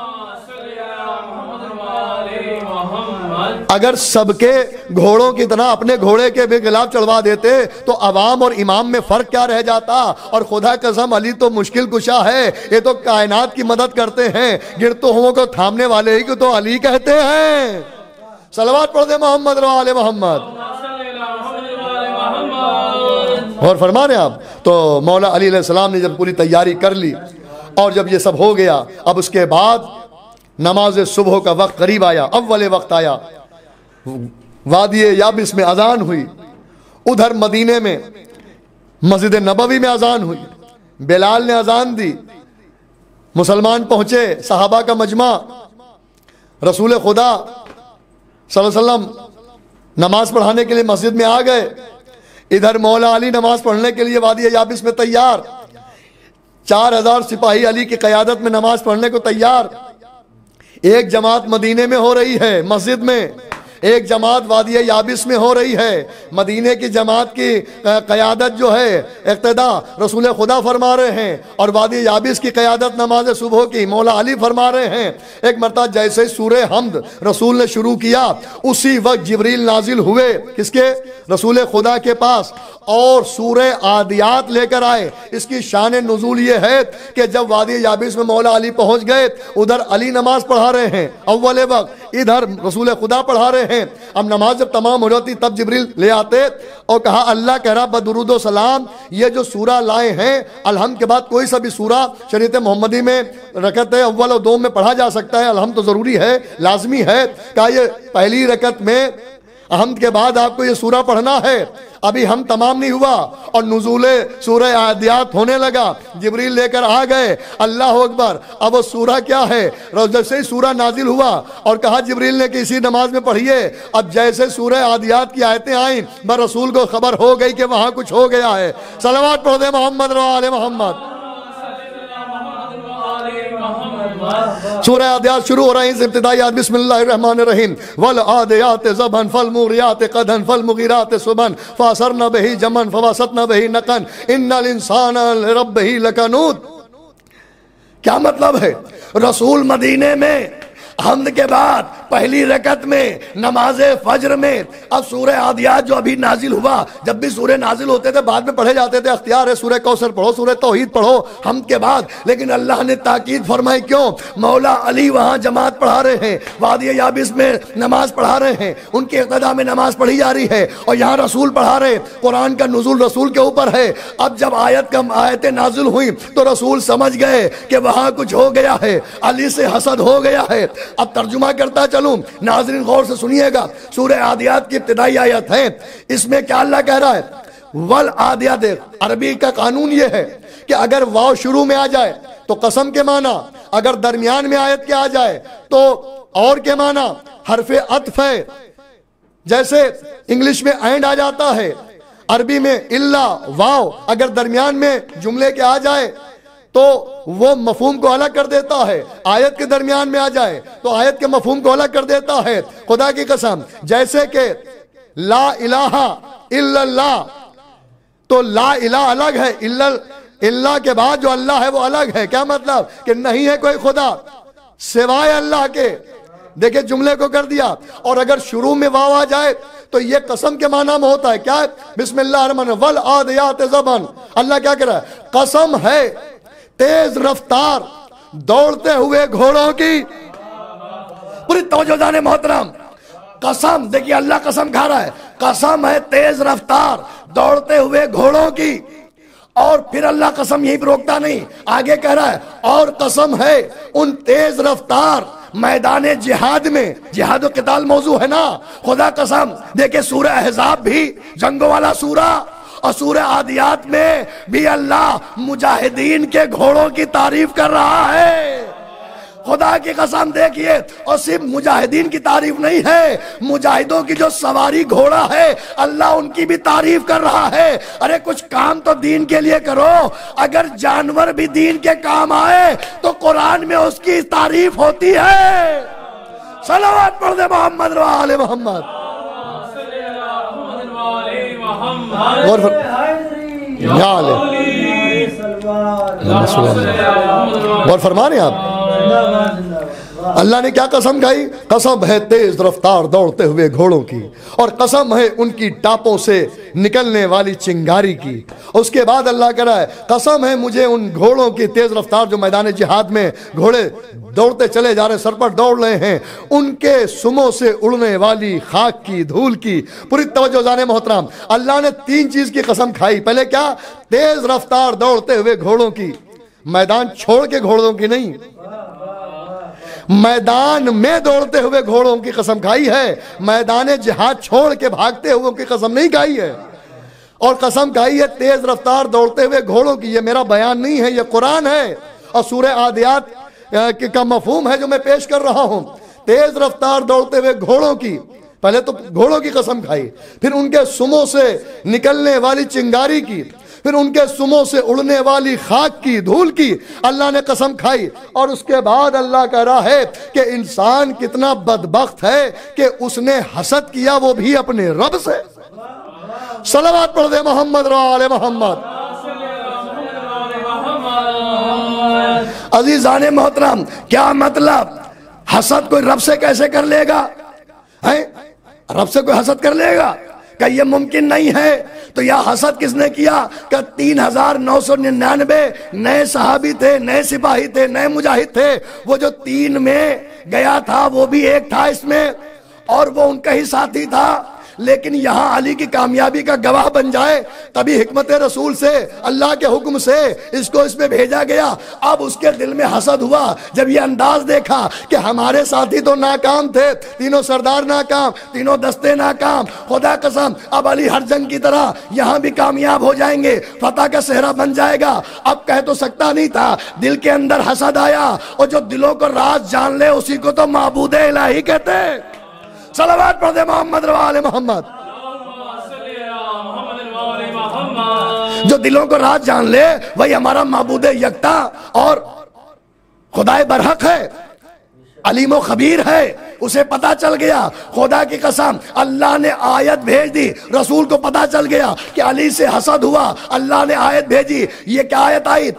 اگر سب کے گھوڑوں کی طرح اپنے گھوڑے کے بھی غلاف چڑھوا دیتے تو عوام اور امام میں فرق کیا رہ جاتا؟ اور خدا قسم علی تو مشکل کشا ہے، یہ تو کائنات کی مدد کرتے ہیں، گرتوں ہوں کو تھامنے والے ہی کو تو علی کہتے ہیں۔ صلوات پڑھ دے محمد و آل محمد۔ اور فرما رہے آپ، تو مولا علی علیہ السلام نے جب پوری تیاری کر لی اور جب یہ سب ہو گیا، اب اس کے بعد نماز صبح کا وقت قریب آیا، اول وقت آیا، وادی یابس میں اذان ہوئی، ادھر مدینے میں مسجد نبوی میں اذان ہوئی، بلال نے اذان دی، مسلمان پہنچے، صحابہ کا مجمع، رسول خدا صلی اللہ علیہ وسلم نماز پڑھانے کے لیے مسجد میں آ گئے، ادھر مولا علی نماز پڑھنے کے لیے وادی یابس میں تیار، 4,000 سپاہی علی کی قیادت میں نماز پڑھنے کو تیار۔ ایک جماعت مدینے میں ہو رہی ہے مسجد میں، ایک جماعت وادی یابس میں ہو رہی ہے۔ مدینے کی جماعت کی قیادت جو ہے، اقتدا رسول خدا فرما رہے ہیں، اور وادی یابس کی قیادت نماز صبح کی مولا علی فرما رہے ہیں۔ ایک مرتبہ جیسے سورہ حمد رسول نے شروع کیا، اسی وقت جبریل نازل ہوئے، کس کے؟ رسول خدا کے پاس، اور سورہ عادیات لے کر آئے۔ اس کی شان نزول یہ ہے کہ جب وادی یابس میں مولا علی پہنچ گئے، ادھر علی نماز پڑھا رہے ہیں اول وقت، ادھر رسول خدا پڑھا رہے ہیں. اب نماز جب تمام ہو جاتی تب جبریل لے آتے اور کہا اللہ کہہ رہا بدرود و سلام یہ جو سورہ لائے ہیں الحمد کے بعد کوئی سا بھی سورہ شریعت محمدی میں رکعت اول و دوم میں پڑھا جا سکتا ہے. الحمد تو ضروری ہے, لازمی ہے. کہا یہ پہلی رکعت میں حمد کے بعد آپ کو یہ سورہ پڑھنا ہے. ابھی ہم تمام نہیں ہوا اور نزول سورہ عادیات ہونے لگا. جبریل لے کر آ گئے. اللہ اکبر. اب وہ سورہ کیا ہے؟ جیسے ہی سورہ نازل ہوا اور کہا جبریل نے کہ اسی نماز میں پڑھیے. اب جیسے سورہ عادیات کی آیتیں آئیں بس رسول کو خبر ہو گئی کہ وہاں کچھ ہو گیا ہے. صلوات پڑھ دے محمد و آل محمد. سورہ عادیات شروع ہو رہی ہیں. ابتدائی آیات بسم اللہ الرحمن الرحیم. والعادیات ضبحا فالموریات قدحا فالمغیرات صبحا فاثرن به جمعا فوسطن به نقعا ان الانسان لربه لکنود. کیا مطلب ہے؟ رسول مدینے میں حمد کے بعد پہلی رکعت میں نماز فجر میں اب سورہ عادیات جو ابھی نازل ہوا, جب بھی سورہ نازل ہوتے تھے بعد میں پڑھے جاتے تھے, اختیار ہے سورہ کوثر پڑھو, سورہ توحید پڑھو حمد کے بعد, لیکن اللہ نے تاکید فرمائی. کیوں؟ مولا علی وہاں جماعت پڑھا رہے ہیں, وادی یابس میں نماز پڑھا رہے ہیں, ان کے اقتداء میں نماز پڑھی جا رہی ہے, اور یہاں رسول پڑھا رہے, قرآن کا نزول رسول کے اوپر ہے. اب جب آیتیں نازل ہوئیں تو رسول سمجھ گئے کہ وہاں کچھ ہو گیا ہے, علی سے حسد ہو گیا ہے. اب ترجمہ کرتا چلوں, ناظرین غور سے سنیے گا. سورہ عادیات کی ابتدائی آیت ہے, اس میں کیا اللہ کہہ رہا ہے؟ والعادیات. عربی کا قانون یہ ہے کہ اگر واو شروع میں آ جائے تو قسم کے معنی, اگر درمیان میں آیت کے آ جائے تو اور کے معنی. حرف عطف ہے, جیسے انگلش میں اینڈ آ جاتا ہے, عربی میں الا واو اگر درمیان میں جملے کے آ جائے تو وہ مفہوم کو الگ کر دیتا ہے. آیت کے درمیان میں آ جائے تو آیت کے مفہوم کو الگ کر دیتا ہے. خدا کی قسم, جیسے کہ لا الہ الا اللہ, تو لا الہ الگ ہے, اللہ کے بعد جو اللہ ہے وہ الگ ہے. کیا مطلب؟ کہ نہیں ہے کوئی خدا سوائے اللہ کے. دیکھیں جملے کو کر دیا. اور اگر شروع میں واو آ جائے تو یہ قسم کے معنی میں ہوتا ہے. کیا؟ بسم اللہ الرحمن الرحیم. والعادیات ضبحا. اللہ کیا کہہ رہا ہے؟ قسم ہے تیز رفتار دوڑتے ہوئے گھوڑوں کی. پوری توجہ جانے محترم, قسم دیکھیے اللہ قسم کھا رہا ہے. قسم ہے تیز رفتار دوڑتے ہوئے گھوڑوں کی. اور پھر اللہ قسم یہیں پہ روکتا نہیں, آگے کہہ رہا ہے اور قسم ہے ان تیز رفتار میدان جہاد میں. جہاد و قتال موضوع ہے نا, خدا قسم. دیکھیں سورہ احزاب بھی جنگوں والا سورہ, اور سورہ عادیات میں بھی اللہ مجاہدین کے گھوڑوں کی تعریف کر رہا ہے. خدا کی قسم دیکھیے, اور صرف مجاہدین کی تعریف نہیں ہے, مجاہدوں کی جو سواری گھوڑا ہے اللہ ان کی بھی تعریف کر رہا ہے. ارے کچھ کام تو دین کے لیے کرو. اگر جانور بھی دین کے کام آئے تو قرآن میں اس کی تعریف ہوتی ہے. صلوات پڑھ دے محمد و آل محمد. اور فرما رہے ہیں آپ, اللہ نے کیا قسم کھائی؟ قسم ہے تیز رفتار دوڑتے ہوئے گھوڑوں کی, اور قسم ہے ان کی ٹاپوں سے نکلنے والی چنگاری کی. اس کے بعد اللہ کہہ رہا ہے قسم ہے مجھے ان گھوڑوں کی تیز رفتار جو میدان جہاد میں گھوڑے دوڑتے چلے جا رہے, سر پر دوڑ رہے ہیں, ان کے سموں سے اڑنے والی خاک کی دھول کی. پوری توجہ جانے محترم, اللہ نے 3 چیز کی قسم کھائی. پہلے کیا؟ تیز رفتار دوڑتے ہوئے گھوڑوں کی. میدان چھوڑ کے گھوڑوں کی نہیں, میدان میں دوڑتے ہوئے گھوڑوں کی قسم کھائی ہے. میدان جہاد چھوڑ کے بھاگتے ہوئے کی قسم نہیں کھائی ہے. اور قسم کھائی ہے تیز رفتار دوڑتے ہوئے گھوڑوں کی. یہ میرا بیان نہیں ہے, یہ قرآن ہے, اور سورہ عادیات کا مفہوم ہے جو میں پیش کر رہا ہوں. تیز رفتار دوڑتے ہوئے گھوڑوں کی, پہلے تو گھوڑوں کی قسم کھائی, پھر ان کے سموں سے نکلنے والی چنگاری کی, پھر ان کے سموں سے اڑنے والی خاک کی دھول کی اللہ نے قسم کھائی. اور اس کے بعد اللہ کہہ رہا ہے کہ انسان کتنا بدبخت ہے کہ اس نے حسد کیا, وہ بھی اپنے رب سے. صلوات پڑھ دے محمد و آل محمد. عزیزان محترم, کیا مطلب؟ حسد کوئی رب سے کیسے کر لے گا؟ رب سے کوئی حسد کر لے گا؟ کہ یہ ممکن نہیں ہے. تو یہ حسد کس نے کیا؟ کہ 3999 نئے صحابی تھے, نئے سپاہی تھے, نئے مجاہد تھے. وہ جو 3 میں گیا تھا وہ بھی ایک تھا اس میں, اور وہ ان کا ہی ساتھی تھا، لیکن یہاں علی کی کامیابی کا گواہ بن جائے، تبھی حکمت رسول سے، اللہ کے حکم سے اس کو اس پہ بھیجا گیا۔ اب اس کے دل میں حسد ہوا جب یہ انداز دیکھا کہ ہمارے ساتھی تو ناکام تھے، تینوں سردار ناکام، تینوں دستے ناکام، خدا قسم اب علی ہر جنگ کی طرح یہاں بھی کامیاب ہو جائیں گے، فتح کا صحرا بن جائے گا۔ اب کہہ تو سکتا نہیں تھا، دل کے اندر حسد آیا، اور جو دلوں کو راز جان لے اسی کو تو معبود الہی کہتے ہیں۔ صلوات پڑھ دے محمد و آل محمد۔ جو دلوں کو راز جان لے وہی ہمارا معبود یکتا اور خدائے برحق ہے، علیم و خبیر ہے۔ اسے پتا چل گیا، خدا کی قسم اللہ نے آیت بھیج دی، رسول کو پتا چل گیا کہ علی سے حسد ہوا، اللہ نے آیت بھیجی۔ یہ کیا آیت آئی؟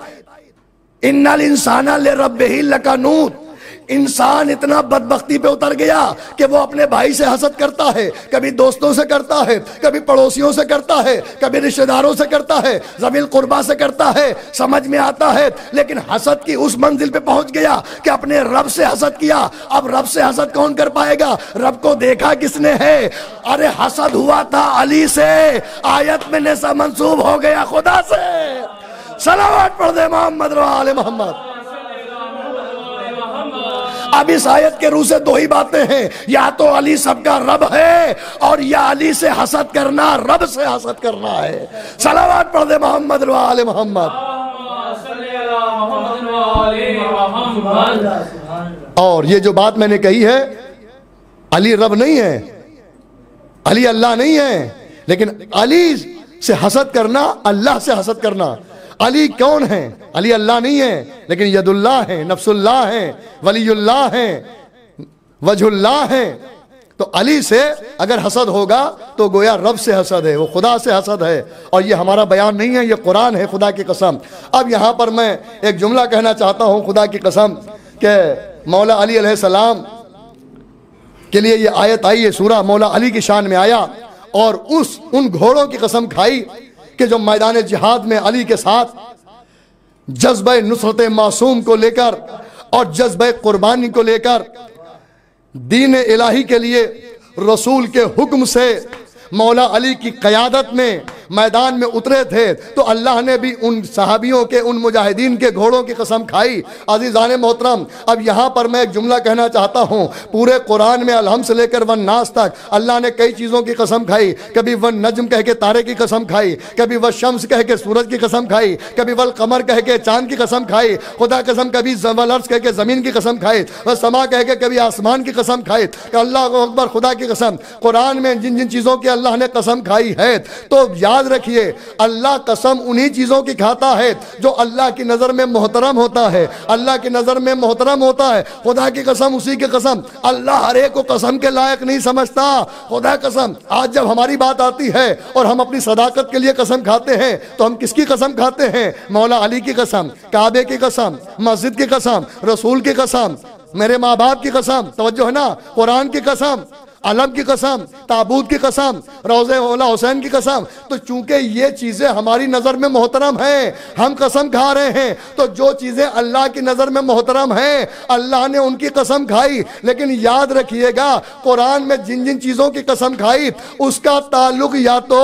ان الانسان لربہ لکنود۔ انسان اتنا بدبختی پہ اتر گیا کہ وہ اپنے بھائی سے حسد کرتا ہے، کبھی دوستوں سے کرتا ہے، کبھی پڑوسیوں سے کرتا ہے، کبھی رشتہ داروں سے کرتا ہے، ذوی القربہ سے کرتا ہے، سمجھ میں آتا ہے، لیکن حسد کی اس منزل پہ پہنچ گیا کہ اپنے رب سے حسد کیا۔ اب رب سے حسد کون کر پائے گا؟ رب کو دیکھا کس نے ہے؟ ارے حسد ہوا تھا علی سے، آیت میں نسا منسوب ہو گیا خدا سے۔ صلوات پڑھ دے محمد و آل محمد۔ اب اس آیت کے روح سے دو ہی باتیں ہیں، یا تو علی سب کا رب ہے، اور یا علی سے حسد کرنا رب سے حسد کرنا ہے۔ صلوات پڑھ دے محمد و آل محمد۔ اور یہ جو بات میں نے کہی ہے، علی رب نہیں ہے، علی اللہ نہیں ہے، لیکن علی سے حسد کرنا اللہ سے حسد کرنا۔ علی کون ہے؟ علی اللہ نہیں ہے، لیکن ید اللہ ہے، نفس اللہ ہے، ولی اللہ ہے، وجہ اللہ ہے۔ تو علی سے اگر حسد ہوگا تو گویا رب سے حسد ہے، وہ خدا سے حسد ہے، اور یہ ہمارا بیان نہیں ہے، یہ قرآن ہے خدا کی قسم۔ اب یہاں پر میں ایک جملہ کہنا چاہتا ہوں خدا کی قسم کہ مولا علی علیہ السلام کے لیے یہ آیت آئی، یہ سورہ مولا علی کی شان میں آیا، اور ان گھوڑوں کی قسم کھائی کہ جو میدان جہاد میں علی کے ساتھ جذبہ نصرت معصوم کو لے کر اور جذبہ قربانی کو لے کر دین الہی کے لیے رسول کے حکم سے مولا علی کی قیادت میں میدان میں اترے تھے، تو اللہ نے بھی ان صحابیوں کے، ان مجاہدین کے گھوڑوں کی قسم کھائی۔ عزیزان محترم، اب یہاں پر میں ایک جملہ کہنا چاہتا ہوں، پورے قرآن میں الحمد سے لے کر والناس تک اللہ نے کئی چیزوں کی قسم کھائی، کبھی والنجم کہہ کے تارے کی قسم کھائی، کبھی والشمس کہہ کے سورج کی قسم کھائی، کبھی والقمر کہہ کے چاند کی قسم کھائی، خدا قسم کبھی والارض کہہ کے زمین کی قسم کھائی، والسماء کہہ کے کبھی آسمان کی قسم کھائی، کہ اللہ اکبر، خدا کی قسم۔ قرآن میں جن جن چیزوں کی اللہ نے قسم کھائی ہے، تو یاد رکھیے اللہ قسم انہی چیزوں کی کھاتا ہے جو اللہ کی نظر میں محترم ہوتا ہے، اللہ کی نظر میں محترم ہوتا ہے۔ خدا کی قسم، اسی کی قسم، اللہ ہر ایک کو قسم کے لائق نہیں سمجھتا۔ خدا قسم، آج جب ہماری بات آتی ہے اور ہم اپنی صداقت کے لیے قسم کھاتے ہیں تو ہم کس کی قسم کھاتے ہیں؟ مولا علی کی قسم، کعبے کی قسم، مسجد کی قسم، رسول کی قسم، میرے ماں باپ کی قسم، توجہ ہے نا، قرآن کی قسم، علم کی قسم، تابوت کی قسم، روضہ مولا حسین کی قسم۔ تو چونکہ یہ چیزیں ہماری نظر میں محترم ہیں، ہم قسم کھا رہے ہیں، تو جو چیزیں اللہ کی نظر میں محترم ہیں اللہ نے ان کی قسم کھائی۔ لیکن یاد رکھیے گا، قرآن میں جن جن چیزوں کی قسم کھائی اس کا تعلق یا تو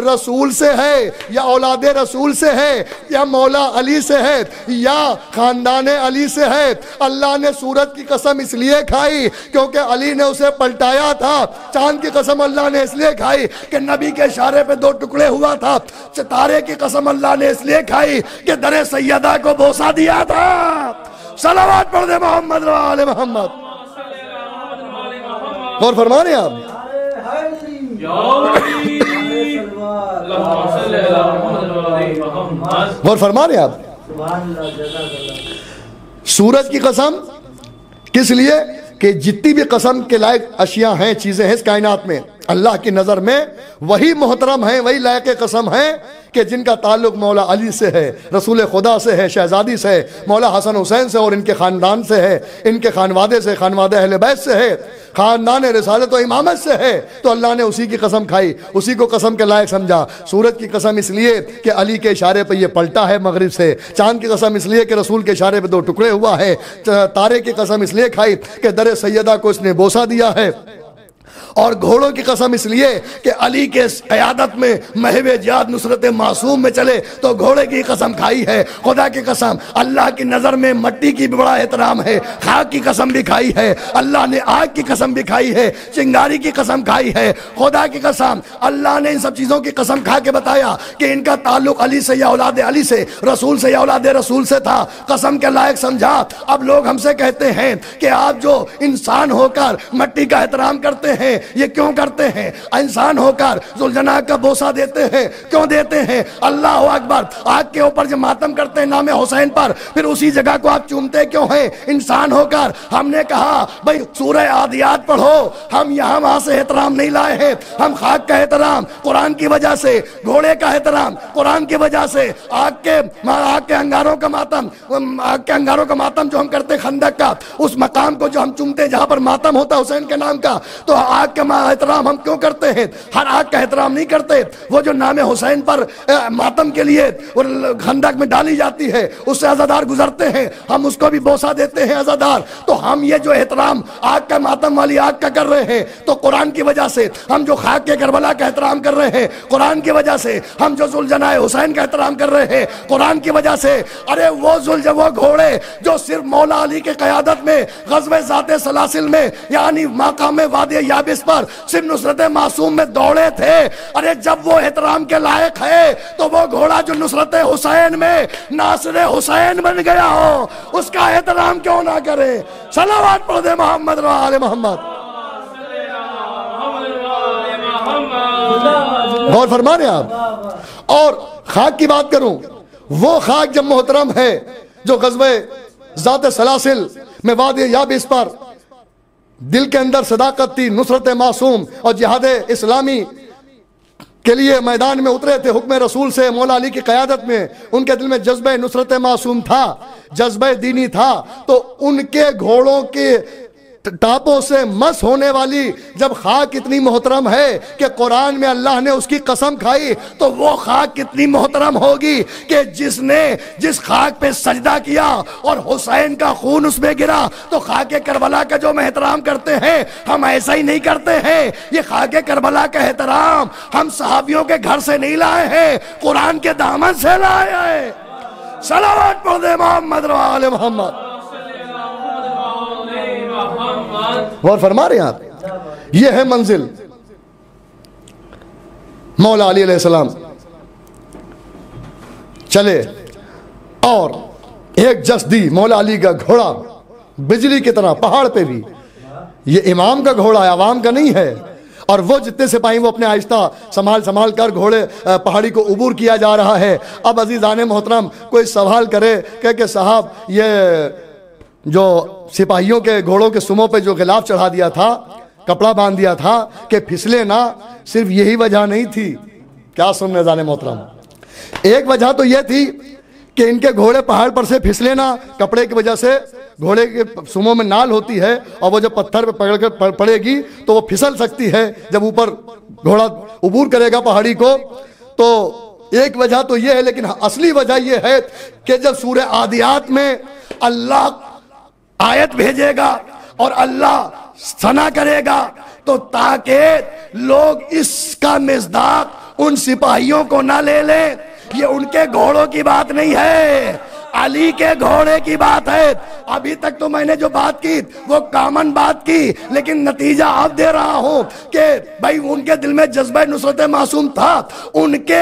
رسول سے ہے، یا اولاد رسول سے ہے، یا مولا علی سے ہے، یا خاندان علی سے ہے۔ اللہ نے سورج کی قسم اس لیے کھائی کیونکہ علی نے اسے پلٹایا تھا۔ چاند کی قسم اللہ نے اس لیے کھائی کہ نبی کے اشارے پہ 2 ٹکڑے ہوا تھا۔ ستارے کی قسم اللہ نے اس لیے کھائی کہ در سیدہ کو بوسہ دیا تھا۔ صلوات پڑھ دے محمد و آل محمد۔ غور فرما رہے ہیں آپ؟ غور فرما رہے ہیں آپ؟ سورج کی قسم کس لیے کہ جتنی بھی قسم کے لائق اشیاء ہیں، چیزیں ہیں اس کائنات میں، اللہ کی نظر میں وہی محترم ہیں، وہی لائق قسم ہیں کہ جن کا تعلق مولا علی سے ہے، رسول خدا سے ہے، شہزادی سے ہے، مولا حسن حسین سے اور ان کے خاندان سے ہے، ان کے خانوادے سے، خانوادہ اہل بیت سے ہے، خاندان رسالت و امامت سے ہے۔ تو اللہ نے اسی کی قسم کھائی، اسی کو قسم کے لائق سمجھا۔ سورج کی قسم اس لیے کہ علی کے اشارے پہ یہ پلٹا ہے مغرب سے، چاند کی قسم اس لیے کہ رسول کے اشارے پہ 2 ٹکڑے ہوا ہے، تارے کی قسم اس لیے کھائی کہ در سیدہ کو اس نے بوسہ دیا ہے، اور گھوڑوں کی قسم اس لیے کہ علی کے قیادت میں محو جہاد نصرت معصوم میں چلے تو گھوڑے کی قسم کھائی ہے۔ خدا کی قسم اللہ کی نظر میں مٹی کی بھی بڑا احترام ہے، خاک کی قسم بھی کھائی ہے، اللہ نے آگ کی قسم بھی کھائی ہے، چنگاری کی قسم کھائی ہے۔ خدا کی قسم اللہ نے ان سب چیزوں کی قسم کھا کے بتایا کہ ان کا تعلق علی سے یا اولاد علی سے، رسول سے یا اولاد رسول سے تھا، قسم کے لائق سمجھا۔ اب لوگ ہم سے کہتے ہیں کہ آپ جو انسان ہو کر مٹی کا احترام کرتے ہیں یہ کیوں کرتے ہیں؟ انسان ہو کر ذوالجناح کا بوسہ دیتے ہیں، کیوں دیتے ہیں؟ اللہ اکبر، آگ کے اوپر جب ماتم کرتے ہیں نام حسین پر پھر اسی جگہ کو آپ چومتے کیوں ہیں انسان ہو کر؟ ہم نے کہا بھئی سورہ عادیات پڑھو، ہم یہاں وہاں سے احترام نہیں لائے ہیں، ہم خاک کا احترام قرآن کی وجہ سے، گھوڑے کا احترام قرآن کی وجہ سے، آگ کے انگاروں کا ماتم، آگ کے انگاروں کا ماتم جو ہم کرتے خندق کا، اس مقام کو جو ہم چومتے جہاں پر ماتم ہوتا حسین کے نام کا، تو آگ کا احترام ہم کیوں کرتے ہیں؟ ہر آگ کا احترام نہیں کرتے، وہ جو نام حسین پر ماتم کے لیے خندق میں ڈالی جاتی ہے اس سے عزادار گزرتے ہیں، ہم اس کو بھی بوسہ دیتے ہیں عزادار۔ تو ہم یہ جو احترام آگ کا ماتم والی آگ کا کر رہے ہیں تو قرآن کی وجہ سے، ہم جو خاک کے کربلا کا احترام کر رہے ہیں قرآن کی وجہ سے، ہم جو ذوالجناح حسین کا احترام کر رہے ہیں قرآن کی وجہ سے۔ ارے وہ گھوڑے جو صرف مولا علی کے قیادت میں غزوہ ذات سلاسل میں یعنی مقام وادی یابس پر صرف نصرت معصوم میں دوڑے تھے، ارے جب وہ احترام کے لائق ہے تو وہ گھوڑا جو نصرت حسین میں ناصر حسین بن گیا ہو اس کا احترام کیوں نہ کرے؟ صلوات پڑھ دے محمد و آل محمد۔ غور فرما رہے آپ؟ اور خاک کی بات کروں، وہ خاک جب محترم ہے جو غزوہ ذات سلاسل میں وادی یابس پر دل کے اندر صداقت تھی، نصرت معصوم اور جہاد اسلامی کے لیے میدان میں اترے تھے حکم رسول سے مولا علی کی قیادت میں، ان کے دل میں جذبہ نصرت معصوم تھا، جذبہ دینی تھا، تو ان کے گھوڑوں کے ٹاپوں سے مس ہونے والی جب خاک اتنی محترم ہے کہ قرآن میں اللہ نے اس کی قسم کھائی تو وہ خاک کتنی محترم ہوگی کہ جس خاک پہ سجدہ کیا اور حسین کا خون اس میں گرا۔ تو خاک کربلا کا جو ہم احترام کرتے ہیں ہم ایسا ہی نہیں کرتے ہیں، یہ خاک کربلا کا احترام ہم صحابیوں کے گھر سے نہیں لائے ہیں، قرآن کے دامن سے لائے ہیں۔ صلوات پڑھ دے محمد و آل محمد۔ غور فرما رہے ہیں آپ؟ یہ ہے منزل مولا علی علیہ السلام چلے اور ایک جسدی مولا علی کا گھوڑا بجلی کی طرح پہاڑ پہ بھی، یہ امام کا گھوڑا ہے عوام کا نہیں ہے، اور وہ جتنے سپاہی وہ اپنے آہستہ سنبھال کر گھوڑے پہاڑی کو عبور کیا جا رہا ہے۔ اب عزیزان محترم کوئی سوال کرے کہ صاحب یہ جو سپاہیوں کے گھوڑوں کے سموں پہ جو غلاف چڑھا دیا تھا، کپڑا باندھ دیا تھا کہ پھسلے نہ، صرف یہی وجہ نہیں تھی؟ کیا سننے جانے محترم، ایک وجہ تو یہ تھی کہ ان کے گھوڑے پہاڑ پر سے پھسلے نہ، کپڑے کی وجہ سے گھوڑے کے سموں میں نال ہوتی ہے اور وہ جب پتھر پہ پکڑ کر پڑے گی تو وہ پھسل سکتی ہے جب اوپر گھوڑا عبور کرے گا پہاڑی کو۔ تو ایک وجہ تو یہ ہے، لیکن اصلی وجہ یہ ہے کہ جب سورہ عادیات میں اللہ آیت بھیجے گا اور اللہ ثنا کرے گا تو تاکہ لوگ اس کا مصداق ان سپاہیوں کو نہ لے لیں، یہ ان کے گھوڑوں کی بات نہیں ہے، علی کے گھوڑے کی بات ہے۔ ابھی تک تو میں نے جو بات کی وہ کامن بات کی، لیکن نتیجہ اب دے رہا ہوں کہ بھائی ان کے دل میں جذبہ نصرت معصوم تھا، ان کے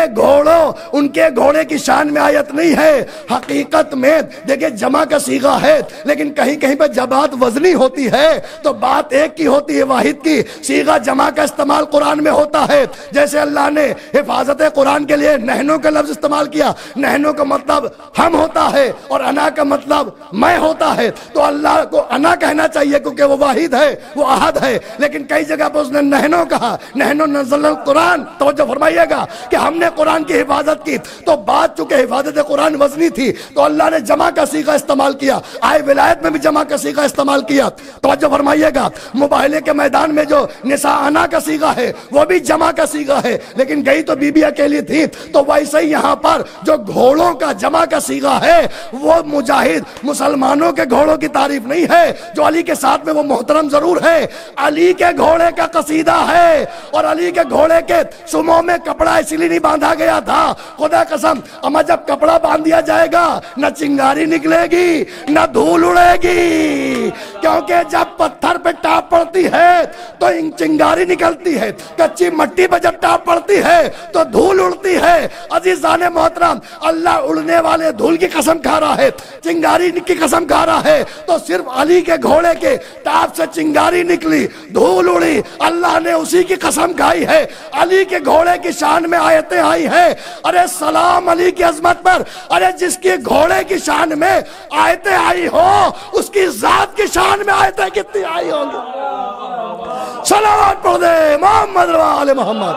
گھوڑے کی شان میں آیت نہیں ہے۔ حقیقت میں دیکھیں جمع کا صیغہ ہے، لیکن کہیں کہیں پہ جب بات وزنی ہوتی ہے تو بات ایک کی ہوتی ہے، واحد کی۔ صیغہ جمع کا استعمال قرآن میں ہوتا ہے، جیسے اللہ نے حفاظت قرآن کے لیے نحنو کا لفظ استعمال کیا، نحنو کا مطلب ہم ہوتا ہے اور انا کا مطلب میں ہوتا ہے، تو اللہ کو انا کہنا چاہیے کیونکہ وہ واحد ہے، وہ احد ہے، لیکن کئی جگہ پر اس نے نحنو کہا، نحنو نزلنا القرآن۔ توجہ فرمائیے گا کہ ہم نے قرآن کی حفاظت کی، تو بات چونکہ حفاظت قرآن وزنی تھی تو اللہ نے جمع کا صیغہ استعمال کیا، آئے ولایت میں بھی جمع کا صیغہ استعمال کیا۔ توجہ فرمائیے گا مباہلے کے میدان میں جو نساء انا کا صیغہ ہے وہ بھی جمع کا صیغہ ہے، لیکن گئی تو بی بی اکیلی تھی، تو ویسے ہی یہاں پر جو گھوڑوں کا جمع کا صیغہ ہے وہ مجاہد مسلمانوں کے گھوڑوں کی تعریف نہیں ہے جو علی کے ساتھ میں وہ محترم ضرور ہے، علی کے گھوڑے کا قصیدہ ہے، اور علی کے گھوڑے کے سموں میں کپڑا اس لیے نہیں باندھا گیا تھا، خدا قسم اما جب کپڑا باندھ دیا جائے گا نہ چنگاری نکلے گی نہ دھول اڑے گی، کیونکہ جب پتھر پہ ٹاپ پڑتی ہے تو چنگاری نکلتی ہے، کچی مٹی پہ جب ٹاپ پڑتی ہے تو دھول اڑتی ہے۔ عزیزان محترم، اللہ اڑنے والے دھول کی قسم کھا رہا ہے، چنگاری کی قسم کھا رہا ہے، تو صرف علی کے گھوڑے کے ٹاپ سے چنگاری نکلی، دھول اڑی، اللہ نے اسی کی قسم کھائی ہے۔ علی کے گھوڑے کی شان میں آیتیں آئی ہیں، ارے سلام علی کی عظمت پر، ارے جس کی گھوڑے کی شان میں آیتیں آئی ہو اس کی ذات کی شان میں آیتیں کتنی آئی ہوں گی؟ صلوات پڑھ دے محمد و آل محمد۔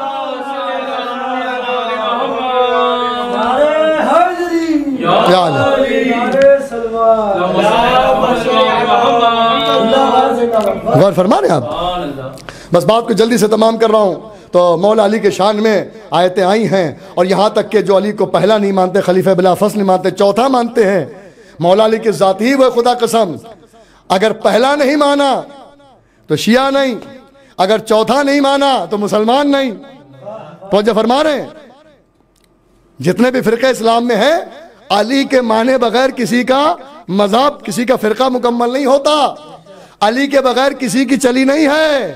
غور فرما رہے ہیں آپ؟ بس بات کو جلدی سے تمام کر رہا ہوں۔ تو مولا علی کے شان میں آیتیں آئی ہیں، اور یہاں تک کہ جو علی کو پہلا نہیں مانتے، خلیفہ بلا فصل نہیں مانتے، چوتھا مانتے ہیں۔ مولا علی کی ذات ہی وہ خدا قسم، اگر پہلا نہیں مانا تو شیعہ نہیں، اگر چوتھا نہیں مانا تو مسلمان نہیں۔ توجہ فرما رہے ہیں؟ جتنے بھی فرقہ اسلام میں ہیں، علی کے مانے بغیر کسی کا مذہب، کسی کا فرقہ مکمل نہیں ہوتا۔ علی کے بغیر کسی کی چلی نہیں ہے،